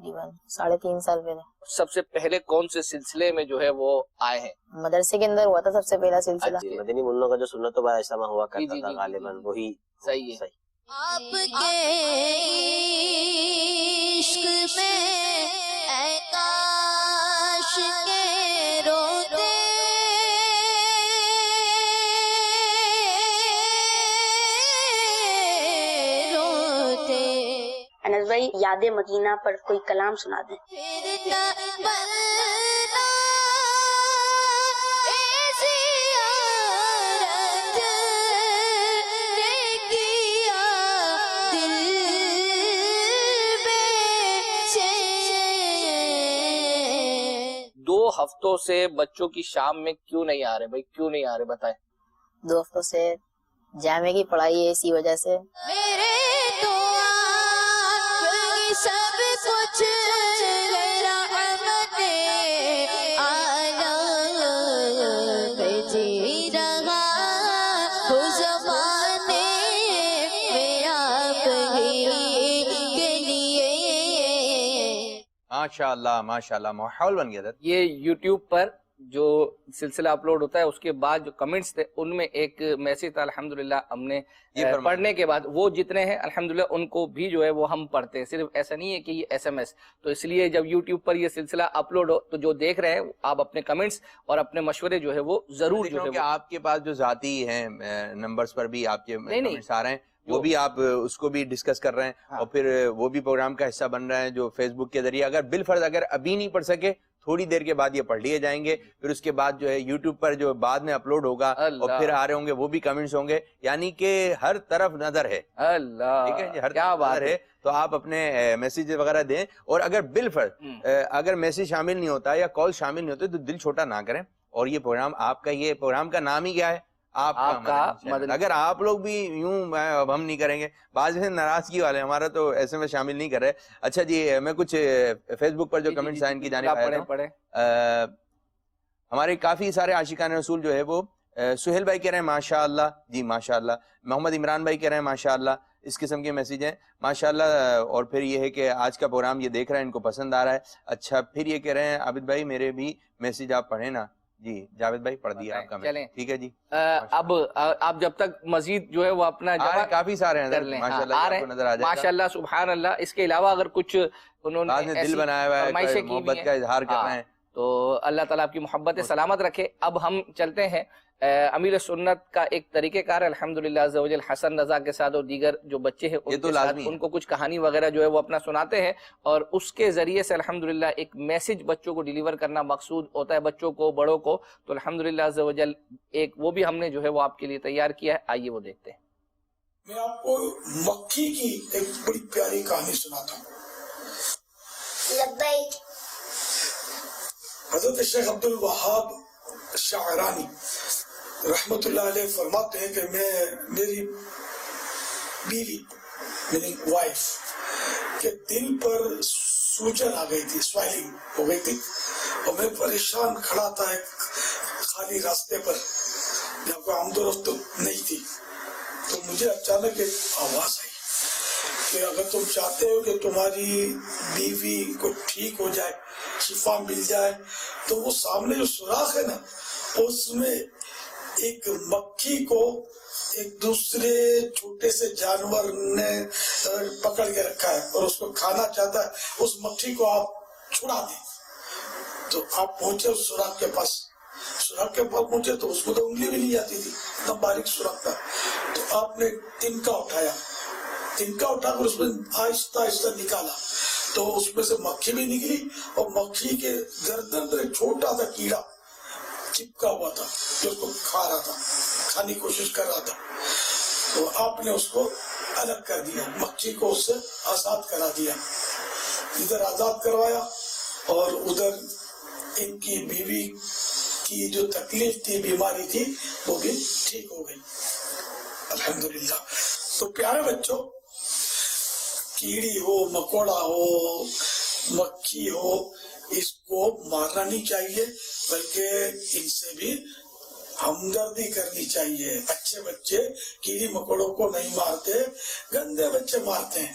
[SPEAKER 11] تقریباً 3.5 سال پہلے.
[SPEAKER 2] سب سے پہلے کون سے سلسلے میں جو ہے وہ آئے ہیں؟
[SPEAKER 11] مدرسے کے اندر ہوا تھا سب سے پہلا سلسلہ.
[SPEAKER 12] مدنی منوں کا جو سنت و اجتماع ہوا کرتا تھا غالباً وہی
[SPEAKER 2] صحیح ہے.
[SPEAKER 8] آپ کے عشق میں اے کاش کے روتے روتے.
[SPEAKER 10] انس بھائی یاد مدینہ پر کوئی کلام سنا دیں.
[SPEAKER 2] ہفتوں سے بچوں کی شام میں کیوں نہیں آ رہے بھائی؟ کیوں نہیں آ رہے بتائیں؟
[SPEAKER 11] 2 ہفتوں سے جامع کی پڑھائی ہے اسی وجہ سے.
[SPEAKER 8] سب کچھ
[SPEAKER 3] ماشاءاللہ ماشاءاللہ ماحول بن گیا تھا.
[SPEAKER 2] یہ یوٹیوب پر جو سلسلہ اپلوڈ ہوتا ہے اس کے بعد جو کمنٹس تھے ان میں ایک میسج تھا الحمدللہ ہم نے پڑھنے کے بعد وہ جتنے ہیں الحمدللہ ان کو بھی جو ہے وہ ہم پڑھتے ہیں. صرف ایسا نہیں ہے کہ یہ SMS. تو اس لیے جب یوٹیوب پر یہ سلسلہ اپلوڈ ہو تو جو دیکھ رہے ہیں آپ اپنے کمنٹس اور اپنے مشورے جو ہے وہ ضرور جو ہے
[SPEAKER 3] آپ کے پاس جو ذاتی ہیں نمبرز پر بھی آپ کے کمنٹس آ رہے ہیں وہ بھی آپ اس کو بھی ڈسکس کر رہے ہیں اور پھر وہ بھی پروگرام کا حصہ بن رہے ہیں جو فیس بک کے ذریعے اگر بالفرض اگر ابھی نہیں پڑھ سکے تھوڑی دیر کے بعد یہ پڑھ لیے جائیں گے. پھر اس کے بعد جو ہے یوٹیوب پر جو بعد میں اپلوڈ ہوگا اور پھر آ رہے ہوں گے وہ بھی کمنٹس ہوں گے. یعنی کہ ہر طرف نظر ہے.
[SPEAKER 2] اللہ
[SPEAKER 3] ٹھیک ہے جی, ہر طرف نظر ہے. تو آپ اپنے میسیج وغیرہ دیں اور اگر بالفرض اگر میسیج شامل نہیں ہوتا یا کال شامل نہیں ہوتے تو دل چھوٹا نہ کریں. اور یہ پروگرام آپ کا, یہ پروگرام کا نام ہی کیا ہے؟ آپ کا. اگر آپ لوگ بھی یوں اب ہم نہیں کریں گے, بعض ناراضگی والے ہمارا تو ایسے میں شامل نہیں کر رہے. اچھا جی میں کچھ فیس بک پر جو کمنٹس آئے ان کی جانب آیا تھا. ہمارے کافی سارے عاشقان رسول جو ہے وہ سہیل بھائی کہہ رہے ہیں ماشاءاللہ. جی ماشاءاللہ. محمد عمران بھائی کہہ رہے ہیں ماشاءاللہ. اس قسم کے میسیج ہیں ماشاءاللہ. اور پھر یہ ہے کہ آج کا پروگرام یہ دیکھ رہے ہیں ان کو پسند آ رہا ہے. اچھا پھر یہ کہہ رہے ہیں عابد بھائی میرے بھی میسیج آپ پڑھیں نا. جی جاوید بھائی پڑھ دیا آپ کا.
[SPEAKER 2] چلیں
[SPEAKER 3] ٹھیک ہے جی.
[SPEAKER 2] اب آپ جب تک مزید جو ہے وہ اپنا
[SPEAKER 3] کافی سارے ہیں
[SPEAKER 2] ماشاءاللہ سبحان اللہ. اس کے علاوہ اگر کچھ انہوں نے
[SPEAKER 3] دل بنایا ہوا ہے, محبت کا اظہار کر رہے ہیں
[SPEAKER 2] تو اللہ تعالیٰ آپ کی محبت سلامت رکھے. اب ہم چلتے ہیں امیر سنت کا ایک طریقہ کار الحمدللہ عز و جل حسن رضا کے ساتھ اور دیگر جو بچے ہیں ان کے ساتھ ان کو کچھ کہانی وغیرہ جو ہے وہ اپنا سناتے ہیں اور اس کے ذریعے سے الحمدللہ ایک میسج بچوں کو ڈیلیور کرنا مقصود ہوتا ہے, بچوں کو بڑوں کو. تو الحمدللہ عز و جل ایک وہ بھی ہم نے جو ہے وہ آپ کے لیے تیار کیا ہے. آئیے وہ دیکھتے ہیں.
[SPEAKER 4] میں آپ کو مکی کی ایک بڑی پیاری کہانی سناتا ہوں. حضرت شیخ عبد الوہاب شاعرانی رحمت اللہ علیہ فرماتے ہیں کہ میری بیوی میری وائف کے دل پر سوجن آ گئی تھی, سوائلنگ ہو گئی تھی اور میں پریشان کھڑا تھا ایک خالی راستے پر جہاں کوئی آمد و رفت نہیں تھی. تو مجھے اچانک ایک آواز آئی کہ اگر تم چاہتے ہو کہ تمہاری بیوی کو ٹھیک ہو جائے, شفا مل جائے, تو وہ سامنے جو سوراخ ہے نا اس میں ایک مکھی کو ایک دوسرے چھوٹے سے جانور نے پکڑ کے رکھا ہے اور اس کو کھانا چاہتا ہے, اس مکھی کو آپ چھڑا دیں. تو آپ پہنچے اس سوراخ کے پاس, سوراخ کے پاس پہنچے تو اس کو تو انگلی بھی نہیں آتی تھی, اتنا باریک سوراخ تھا. تو آپ نے تنکا اٹھایا, تنکا اٹھا کر اس میں آہستہ آہستہ نکالا تو اس میں سے مکھی بھی نکلی اور مکھی کے گردن پر ایک چھوٹا سا کیڑا چپکا ہوا تھا جو اس کو کھا رہا تھا, کھانے کی کوشش کر رہا تھا. تو آپ نے اس کو الگ کر دیا, مکھی کو اس سے آزاد کرا دیا. ادھر آزاد کروایا اور ادھر ان کی بیوی کی جو تکلیف تھی, بیماری تھی, وہ بھی ٹھیک ہو گئی الحمدللہ. تو پیارے بچوں, کیڑی ہو, مکوڑا ہو, مکھی ہو, اس کو مارنا نہیں چاہیے بلکہ ان سے بھی ہمدردی کرنی چاہیے. اچھے بچے کیڑی مکوڑوں کو نہیں مارتے, گندے بچے مارتے ہیں.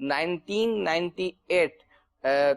[SPEAKER 2] 1998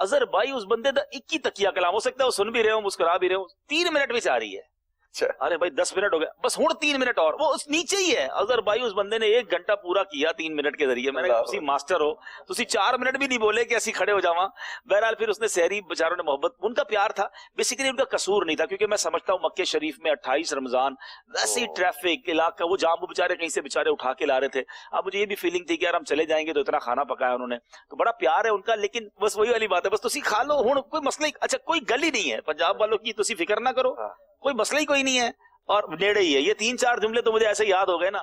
[SPEAKER 7] اظہر بھائی اس بندے دا 21 تکیہ کلام ہو سکتا ہے وہ سن بھی رہے ہوں مسکرا بھی رہے ہوں 3 منٹ میں سے آ رہی ہے. ارے بھائی 10 منٹ ہو گیا بس ہوں 3 منٹ اور وہ اس نیچے ہی ہے. اظہر بھائی اس بندے نے 1 گھنٹہ پورا کیا 3 منٹ کے ذریعے. میں نے کہا تسی ماسٹر ہو تسی 4 منٹ بھی نہیں بولے کہ اسی کھڑے ہو جاواں. بہرحال پھر اس نے سحری بیچاروں نے محبت ان کا پیار تھا بیسیکلی ان کا قصور نہیں تھا کیونکہ میں سمجھتا ہوں مکہ شریف میں 28 رمضان ویسی ٹریفک علاقہ وہ جام وہ بیچارے کہیں سے بیچارے اٹھا کے لا رہے تھے. اب مجھے یہ بھی فیلنگ تھی کہ یار ہم چلے جائیں گے تو اتنا کھانا پکایا انہوں نے تو بڑا پیار ہے ان کا. لیکن بس وہی والی بات ہے بس تسی کھا لو ہوں کوئی مسئلہ اچھا کوئی گل ہی نہیں ہے پنجاب والوں کی تسی فکر نہ کرو کوئی مسئلہ ہی کوئی نہیں ہے اور نیڑے ہی ہے. یہ 3-4 جملے تو مجھے ایسے یاد ہو گئے نا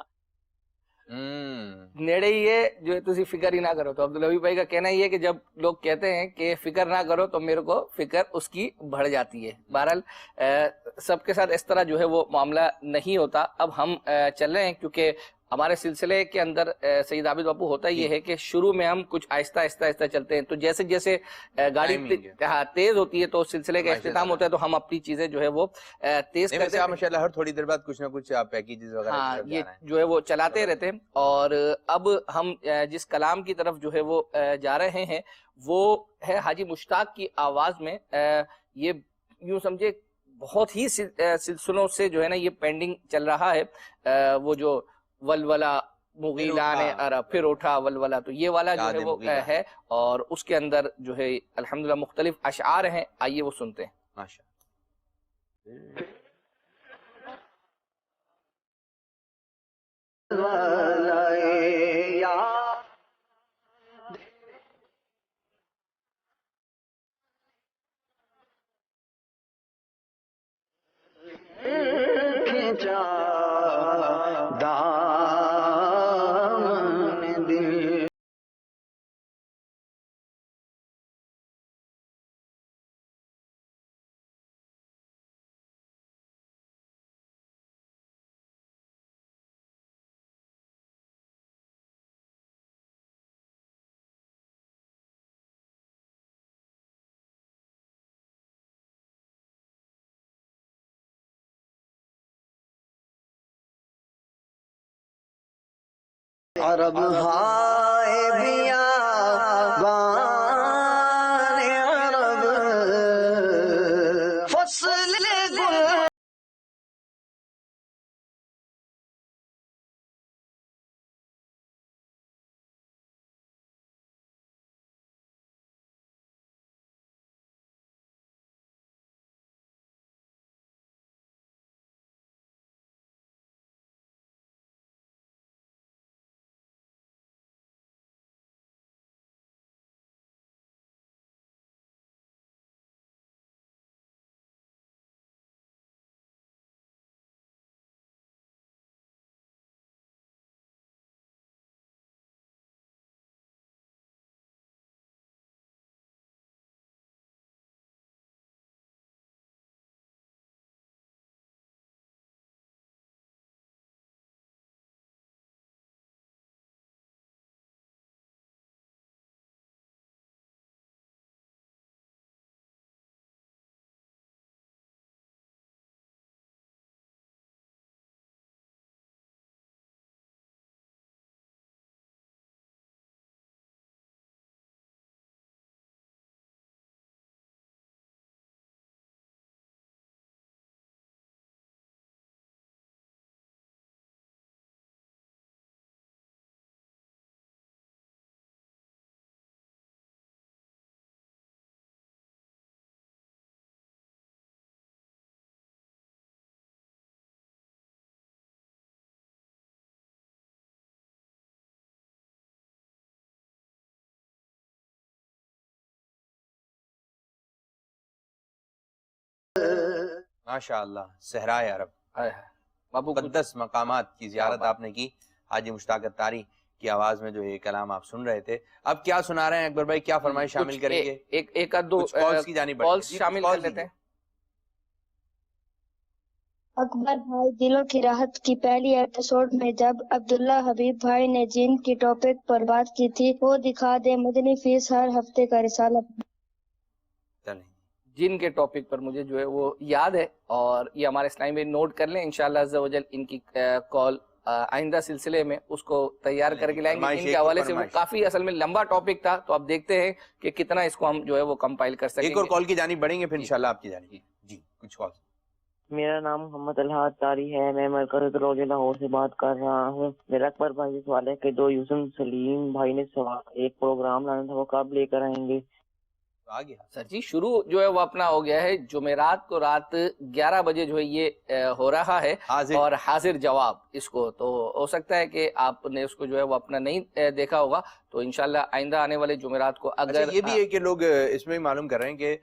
[SPEAKER 2] نیڑے ہی ہے جو تسی فکر ہی نہ کرو. تو عبدالحبیب بھائی کا کہنا یہ ہے کہ جب لوگ کہتے ہیں کہ فکر نہ کرو تو میرے کو فکر اس کی بڑھ جاتی ہے. بہرحال سب کے ساتھ اس طرح جو ہے وہ معاملہ نہیں ہوتا. اب ہم چل رہے ہیں کیونکہ ہمارے سلسلے کے اندر سید عابد باپو ہوتا یہ ہے کہ شروع میں ہم کچھ آہستہ آہستہ چلتے ہیں تو جیسے جیسے گاڑی تیز ہوتی ہے تو سلسلے کا اختتام ہوتا ہے تو ہم اپنی چیزیں جو ہے وہ تیز کرتے ہیں.
[SPEAKER 3] ماشاءاللہ ہر تھوڑی دیر بعد کچھ نہ کچھ پیکیجز وغیرہ
[SPEAKER 2] یہ جو ہے وہ چلاتے رہتے ہیں. اور اب ہم جس کلام کی طرف جو ہے وہ جا رہے ہیں وہ ہے حاجی مشتاق کی آواز میں. یہ یوں سمجھے بہت ہی سلسلوں سے جو ہے نا یہ پینڈنگ چل رہا ہے. وہ جو ولولا مغیلان عرب پھر اٹھا ولولا تو یہ والا جو ہے وہ ہے اور اس کے اندر جو ہے الحمدللہ مختلف اشعار ہیں. آئیے وہ سنتے ہیں.
[SPEAKER 3] ماشاء
[SPEAKER 1] عرب ہائے بیابان عرب فصل گل
[SPEAKER 3] ماشاءاللہ صحرائے عرب مقدس مقامات کی زیارت آپ نے کی. حاجی مشتاق اتاری کی آواز میں جو یہ کلام آپ سن رہے تھے. اب کیا سنا رہے ہیں اکبر بھائی کیا فرمائش شامل کریں گے؟
[SPEAKER 2] ایک دو کالز شامل کر لیتے ہیں.
[SPEAKER 13] اکبر بھائی دلوں کی راحت کی پہلی ایپیسوڈ میں جب عبداللہ حبیب بھائی نے جن کی ٹاپک پر بات کی تھی وہ دکھا دے مدنی فیس ہر ہفتے کا رسالہ.
[SPEAKER 2] جن کے ٹاپک پر مجھے جو ہے وہ یاد ہے اور یہ ہمارے اسلامی میں نوٹ کر لیں انشاءاللہ عز و جل ان کی کال آئندہ سلسلے میں اس کو تیار کر کے لائیں گے. ان کے
[SPEAKER 3] ایک
[SPEAKER 2] حوالے سے وہ
[SPEAKER 3] فرمائش.
[SPEAKER 2] کافی اصل میں لمبا ٹاپک تھا, تو اب دیکھتے ہیں کہ کتنا اس کو ہم جو ہے وہ کمپائل کر سکیں گے.
[SPEAKER 3] ایک اور کال کی جانب بڑھیں گے پھر انشاءاللہ آپ کی جانب. جی کچھ کال.
[SPEAKER 14] میرا نام محمد الحاد تاری ہے, میں مرکز روز لاہور سے بات کر رہا ہوں. میرا اکبر بھائی سے سوال ہے کہ جو یوسف سلیم بھائی نے ایک پروگرام لانا تھا وہ کب لے کر آئیں گے؟
[SPEAKER 2] سر جی شروع جو ہے وہ اپنا ہو گیا ہے, جمعرات کو رات 11 بجے جو ہے یہ ہو رہا ہے, اور حاضر جواب اس کو, تو ہو سکتا ہے کہ آپ نے اس کو جو ہے وہ اپنا نہیں دیکھا ہوگا, تو انشاءاللہ آئندہ آنے والے جمعرات کو. اگر
[SPEAKER 3] یہ بھی ہے کہ لوگ اس میں معلوم کر رہے ہیں کہ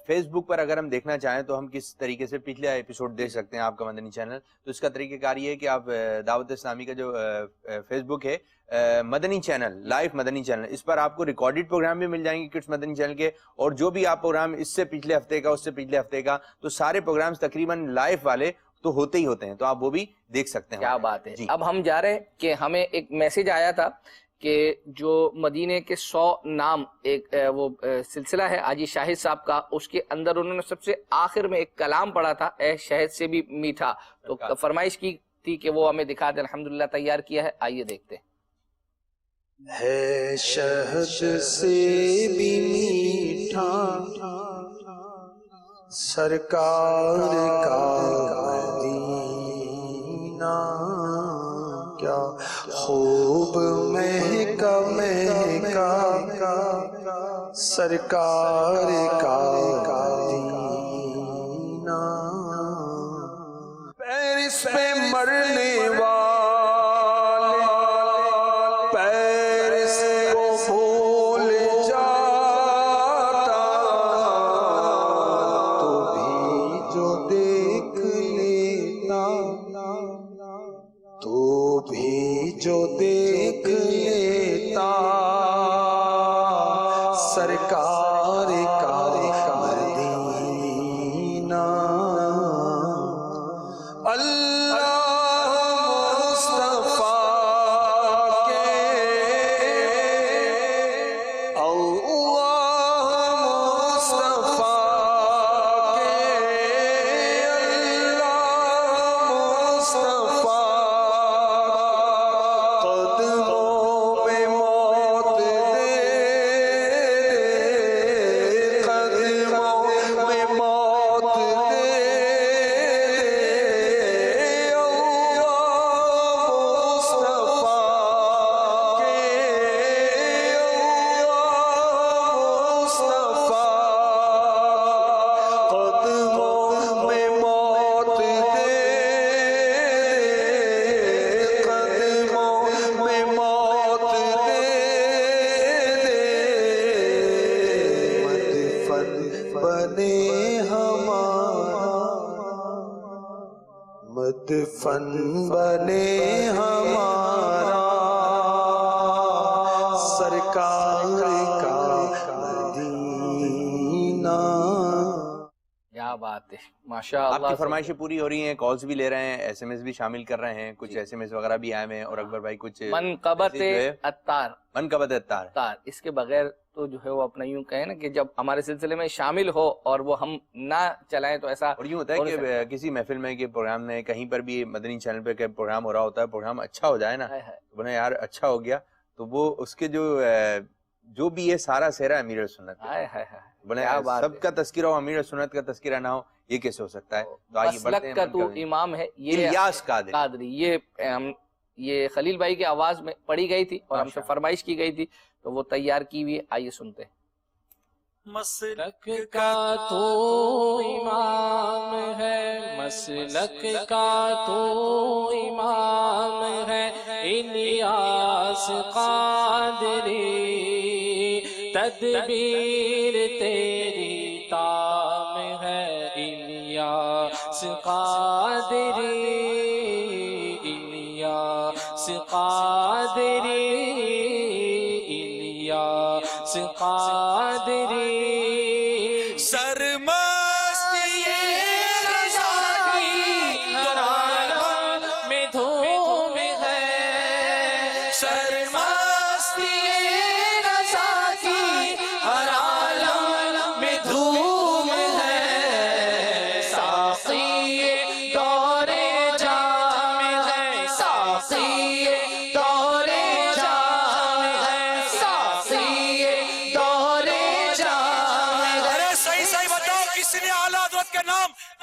[SPEAKER 3] فیس بک پر اگر ہم دیکھنا چاہیں تو ہم کس طریقے سے پچھلے ایپیسوڈ دیکھ سکتے ہیں آپ کا مدنی چینل. تو اس کا طریقہ کار یہ ہے کہ آپ دعوت اسلامی کا جو فیس بک ہے مدنی چینل, لائف مدنی چینل, اس پر آپ کو ریکارڈڈ پروگرام بھی مل جائیں گے کڈس مدنی چینل کے, اور جو بھی آپ پروگرام اس سے پچھلے ہفتے کا, اس سے پچھلے ہفتے کا, تو سارے پروگرامز تقریباً لائف والے تو ہوتے ہی ہوتے ہیں, تو آپ وہ بھی دیکھ سکتے ہیں.
[SPEAKER 2] کیا بات ہے. اب ہم جا رہے ہیں کہ ہمیں ایک میسج آیا تھا کہ جو مدینے کے 100 نام ایک وہ سلسلہ ہے حاجی شاہد صاحب کا, اس کے اندر انہوں نے سب سے آخر میں ایک کلام پڑھا تھا, اے شہد سے بھی میٹھا, تو فرمائش کی تھی کہ وہ ہمیں دکھا دیں. الحمدللہ تیار کیا ہے, آئیے دیکھتے ہیں.
[SPEAKER 15] ہے شہد سے بھی میٹھا سرکار کا مدینہ, کیا خوب مہکا مہکا سرکار کا مدینہ. پیرس پہ مرنے والے پیرس کو بھول جاتا, تو بھی جو دیکھ لیتا, تو بھی جو دیکھ لیتا سرکار کا مدینہ. اللہ مصطفیٰ کے, اللہ مصطفیٰ کے, اللہ مصطفیٰ قدموں میں موت دے, قدموں میں موت دے. مدفن بنے ہمارا سرکار کا مدینہ.
[SPEAKER 2] کیا بات ہے, ماشاءاللہ.
[SPEAKER 3] آپ کی فرمائشیں پوری ہو رہی ہیں, کالز بھی لے رہے ہیں, ایس ایم ایس بھی شامل کر رہے ہیں, کچھ ایس ایم ایس وغیرہ بھی آئے ہوئے ہیں, اور اکبر بھائی کچھ
[SPEAKER 2] منقبت اتار,
[SPEAKER 3] منقبت اتار,
[SPEAKER 2] اس کے بغیر تو جو ہے وہ اپنا یوں کہیں نا کہ جب ہمارے سلسلے میں شامل ہو اور وہ ہم نہ چلائیں تو ایسا.
[SPEAKER 3] اور یوں ہوتا ہے کہ کسی محفل میں کہ پروگرام میں کہیں پر بھی مدنی چینل پہ کہ پروگرام ہو رہا ہوتا ہے, پروگرام اچھا ہو جائے نا, تو بنا یار اچھا ہو گیا, تو وہ اس کے جو بھی یہ سارا سہرا امیر سنت بنا, سب کا تذکرہ ہو, امیر سنت کا تذکرہ نہ ہو, یہ کیسے ہو سکتا ہے. تو آئیے بڑھتے ہیں.
[SPEAKER 2] کا تو امام ہے یہ
[SPEAKER 3] الیاس قادری,
[SPEAKER 2] یہ خلیل بھائی کی آواز میں پڑھی گئی تھی اور ہم سے فرمائش کی گئی تھی, تو وہ تیار کی ہوئی. آئیے سنتے ہیں.
[SPEAKER 16] مسلک کا تو امام ہے, مسلک کا تو امام ہے, الیاس قادری, تدبیر تیری تام ہے, الیاس قادری, الیاس قادری, الیاس قادری.
[SPEAKER 15] سرمست یہ رضا کی ہر عالم میں دھوم ہے, سرمست یہ رضا کی ہر عالم میں دھوم ہے. ساقی دور جام ہے,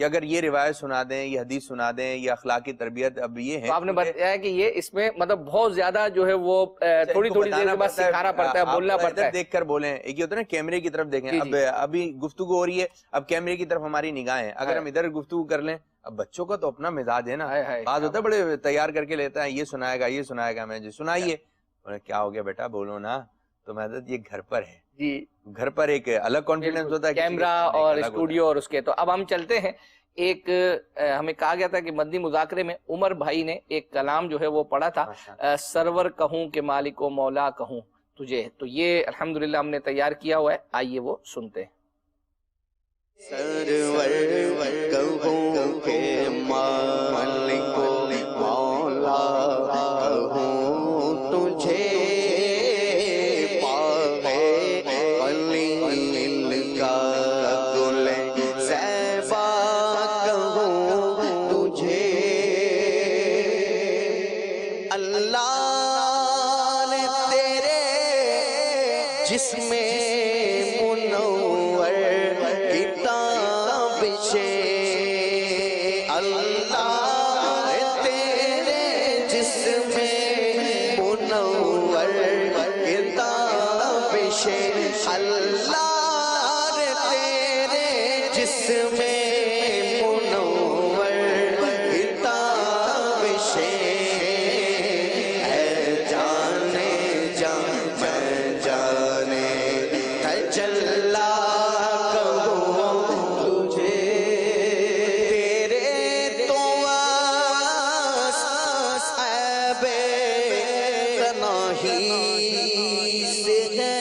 [SPEAKER 3] کہ اگر یہ روایت سنا دیں، یہ حدیث سنا دیں، یہ اخلاقی تربیت، اب یہ ہے
[SPEAKER 2] تو آپ نے بتایا کہ یہ اس میں مطلب بہت زیادہ جو ہے وہ تھوڑی تھوڑی دیر کے بعد سکھانا پڑتا ہے، بولنا پڑتا ہے،
[SPEAKER 3] دیکھ کر بولیں. ایک یہ ہوتا ہے نا کیمرے کی طرف دیکھیں. اب ابھی گفتگو ہو رہی ہے، اب کیمرے کی طرف ہماری نگاہیں ہیں، اگر ہم ادھر گفتگو کر لیں، اب بچوں کا تو اپنا مزاج ہے نا، بعض ہوتا ہے بڑے تیار کر کے لیتا ہے، یہ سنائے گا یہ سنائے گا، میں جی سنائیے، کیا ہو گیا بیٹا بولو نا، تو میں یہ گھر پر ہے
[SPEAKER 2] جی،
[SPEAKER 3] گھر پر ایک الگ کانفیڈنس ہوتا ہے،
[SPEAKER 2] کیمرہ اور اسٹوڈیو اور اس کے. تو اب ہم چلتے ہیں. ایک ہمیں کہا گیا تھا کہ مدنی مذاکرے میں عمر بھائی نے ایک کلام جو ہے وہ پڑھا تھا، سرور کہوں کہ مالک و مولا کہوں تجھے. تو یہ الحمدللہ ہم نے تیار کیا ہوا ہے، آئیے وہ سنتے ہیں.
[SPEAKER 16] سرور کہوں کہ مالک و مولا کہوں تجھے، پاغے قلیل کا گل زیبا کہوں تجھے. اللہ نے تیرے جسم منور کتاب سے، اللہ تیرے جسم منور کتاب سے، اللہ تیرے جسم منور کتاب سے، اے جانے جان میں جانے تجلا تیرے تو آسائب تنہی سے ہے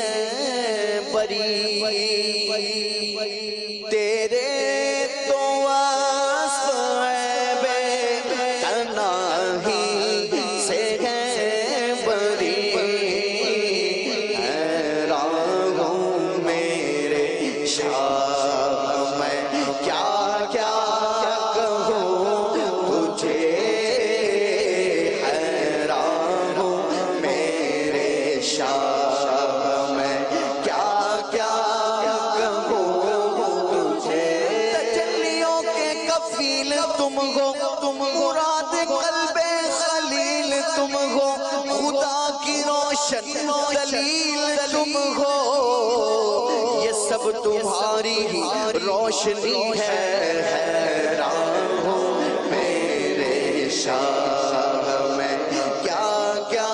[SPEAKER 16] بری، حیران ہوں میرے شاہ میں کیا کیا کہوں تجھے، حیران ہوں میرے شاہ میں کیا کیا تم ہو، تم مراد قلب خلیل تم ہو، خدا کی روشن دلیل تم ہو، یہ سب تمہاری ہی روشنی ہے، حیران ہوں میرے شاہ میں کیا کیا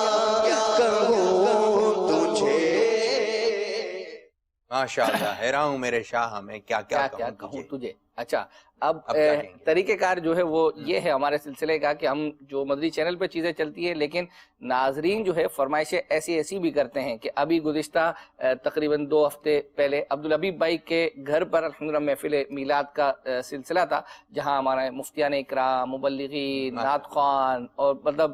[SPEAKER 16] کہوں تجھے.
[SPEAKER 3] ماشاءاللہ، حیران ہوں میرے شاہ میں کیا کیا
[SPEAKER 2] کہوں تجھے. اچھا، اب طریقہ کار جو ہے وہ یہ ہے ہمارے سلسلے کا کہ ہم جو مدنی چینل پہ چیزیں چلتی ہیں، لیکن ناظرین جو ہے فرمائشیں ایسی بھی کرتے ہیں کہ ابھی گزشتہ تقریباً 2 ہفتے پہلے عبدالحبیب بھائی کے گھر پر الحمدللہ محفل میلاد کا سلسلہ تھا، جہاں ہمارے مفتیان اکرام، مبلغین، نعت خوان اور مطلب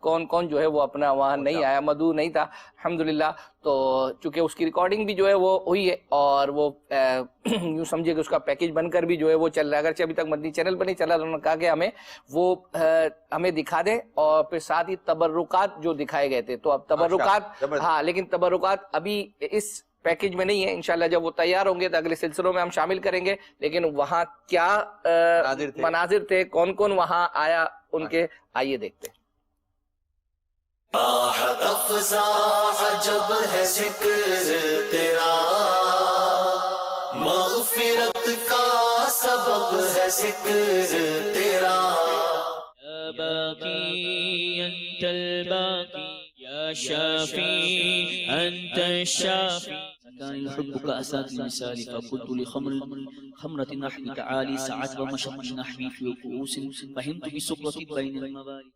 [SPEAKER 2] کون جو ہے وہ اپنا وہاں نہیں آیا، مدعو نہیں تھا الحمدللہ. تو چونکہ اس کی ریکارڈنگ بھی جو ہے وہ ہوئی ہے اور وہ یوں سمجھے کہ اس کا پیکیج بن کر بھی جو ہے وہ چل رہا ہے، اگرچہ ابھی تک مدنی چینل پر نہیں چلا. انہوں نے کہا کہ ہمیں دکھا دیں اور پھر ساتھ ہی تبرکات جو دکھائے گئے تھے. تو اب تبرکات، ہاں لیکن تبرکات ابھی اس پیکیج میں نہیں ہے، انشاءاللہ جب وہ تیار ہوں گے تو اگلے سلسلوں میں ہم شامل کریں گے. لیکن وہاں کیا مناظر تھے، کون وہاں آیا ان کے، آئیے دیکھتے ہیں.
[SPEAKER 16] افزا عجب ہے ذکر تیرا، مغفرت کا سبب ہے ذکر تیرا، یا باقی انت الباقی یا شافی انت الشافی. كان يحبك أسات المثال فقلت لخمرة نحوي تعالي ساعات ومشق نحوي في كؤوس فهمت بسكرة بين المباري.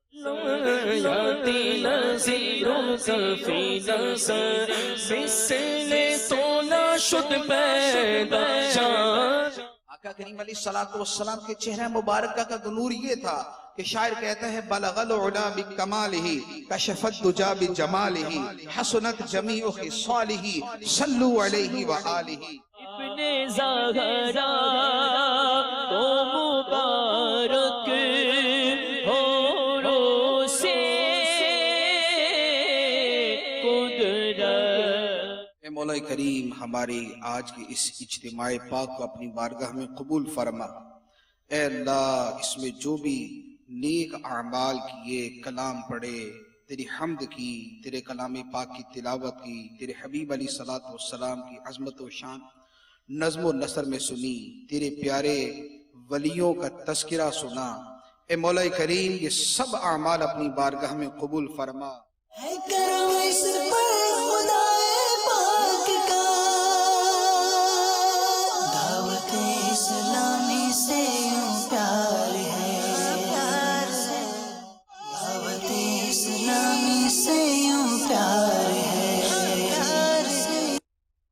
[SPEAKER 16] ياتي نازلك في نظر بالسل طولا شد پیدا جان.
[SPEAKER 6] آقا کریم علیہ الصلوۃ والسلام کے چہرہ مبارکہ کا نور یہ تھا کہ شاعر کہتا ہے بلغ العلا بکمالہ کشف الدجا بجمالہ حسنت جمیع خصالہ صلوا علیہ وآلہ.
[SPEAKER 16] ابن زہرا تو مبارک ہو روسے قدرت.
[SPEAKER 6] اے مولا کریم، ہماری آج کی اس اجتماع پاک کو اپنی بارگاہ میں قبول فرما. اے اللہ اس میں جو بھی نیک اعمال کیے، کلام پڑھے، تیری حمد کی، تیرے کلام پاک کی تلاوت کی، تیرے حبیب علیہ الصلوۃ والسلام کی عظمت و شان نظم و نثر میں سنی، تیرے پیارے ولیوں کا تذکرہ سنا، اے مولا کریم یہ سب اعمال اپنی بارگاہ میں قبول فرما۔
[SPEAKER 15] ہے کرم اس پر خدائے پاک کا، دعوت اسلامی سے یوں پیار ہے، دعوت اسلامی سے یوں پیار ہے۔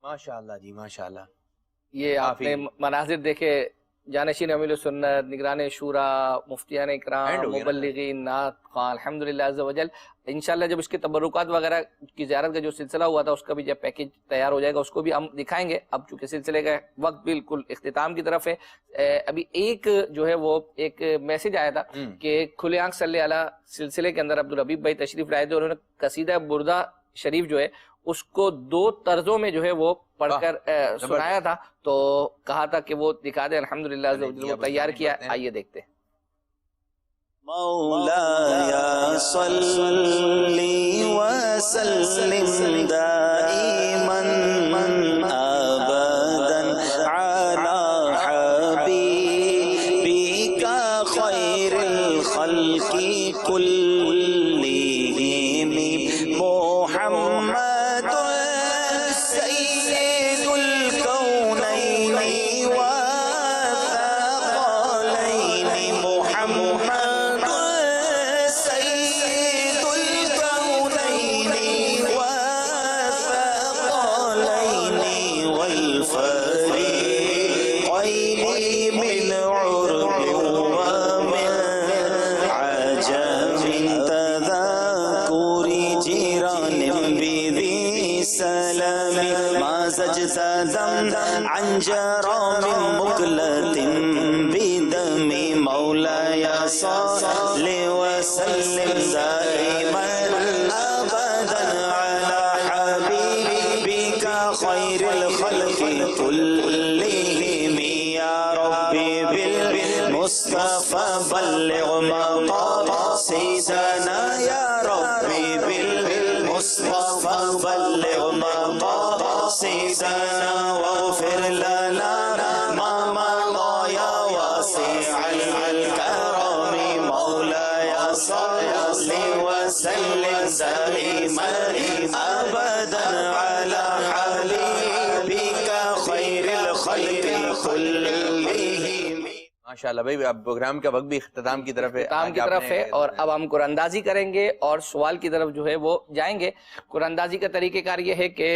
[SPEAKER 3] ماشاءاللہ جی ماشاءاللہ،
[SPEAKER 2] یہ آپ نے مناظر دیکھے، جانشین امیل السنت، نگران شورا، مفتیان اکرام، مبلغین، نعت خواں، الحمدللہ عز و جل۔ انشاءاللہ جب اس کے تبرکات وغیرہ کی زیارت کا جو سلسلہ ہوا تھا اس کا بھی جب پیکیج تیار ہو جائے گا اس کو بھی ہم دکھائیں گے۔ اب چونکہ سلسلے کا وقت بالکل اختتام کی طرف ہے، ابھی ایک جو ہے وہ ایک میسج آیا تھا کہ کھلے آنکھ صلی اللہ سلسلے کے اندر عبدالحبیب بھائی تشریف لائے تھے، انہوں نے قصیدہ بردہ شریف جو ہے اس کو 2 طرزوں میں جو ہے وہ پڑھ کر سنایا تھا، تو کہا تھا کہ وہ دکھا دیں، الحمدللہ وہ تیار کیا، آئیے دیکھتے ہیں۔
[SPEAKER 15] مولایا صلی وسلم دائما ابدا علی حبیبک خیر الخلق کلہم محمد سید الکونین والثقلین محمد سید الکونین والثقلین والفریقین من عرب ومن عجم تذاکر جیران بذی سلام ما زجت دم عن جرام مقلة بدم مولاي صل وسلم دائما أبدا على حبيبك خير الخلق كلهم يا ربي بالمصطفى بلغ مقاصدنا يا ربي بالمصطفى بلغ مقاصدنا واغفر لنا ما مضى يا واسع الكرم مولاي صل وسلم دائما ابدا على حبيبك خير الخلق كلهم۔
[SPEAKER 3] ماشاءاللہ بھائی، اب پروگرام کا وقت بھی اختتام کی طرف ہے،
[SPEAKER 2] اور اب ہم قرآن اندازی کریں گے اور سوال کی طرف جو ہے وہ جائیں گے۔ قرآن اندازی کا طریقہ کار یہ ہے کہ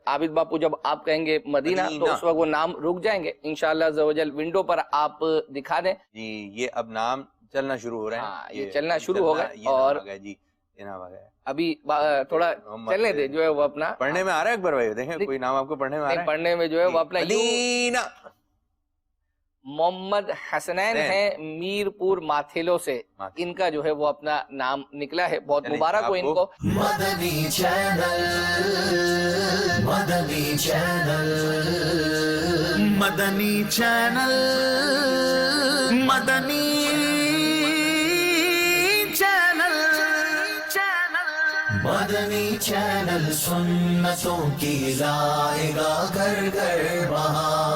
[SPEAKER 2] عابد باپو جب آپ کہیں گے مدینہ تو اس وقت وہ نام رک جائیں گے، انشاءاللہ عز و جل ونڈو پر آپ دکھا دیں۔
[SPEAKER 3] جی یہ اب نام چلنا شروع ہو رہے ہیں،
[SPEAKER 2] یہ چلنا شروع ہو گئے، اور
[SPEAKER 3] جی یہ نام آ گیا
[SPEAKER 2] ابھی تھوڑا چلنے دیں جو ہے وہ اپنا
[SPEAKER 3] پڑھنے میں آ رہا ہے۔ اکبر بھائی دیکھیں کوئی نام آپ کو پڑھنے میں آ رہا ہے؟
[SPEAKER 2] پڑھنے میں جو ہے وہ اپنا
[SPEAKER 3] مدینہ
[SPEAKER 2] محمد حسنین ہیں میرپور ماتھیلو سے، ان کا جو ہے وہ اپنا نام نکلا ہے، بہت مبارک ہو ان کو۔
[SPEAKER 15] مدنی چینل، مدنی چینل، مدنی چینل، مدنی چینل، مدنی چینل سنتوں کی لائے گا گھر گھر وہاں۔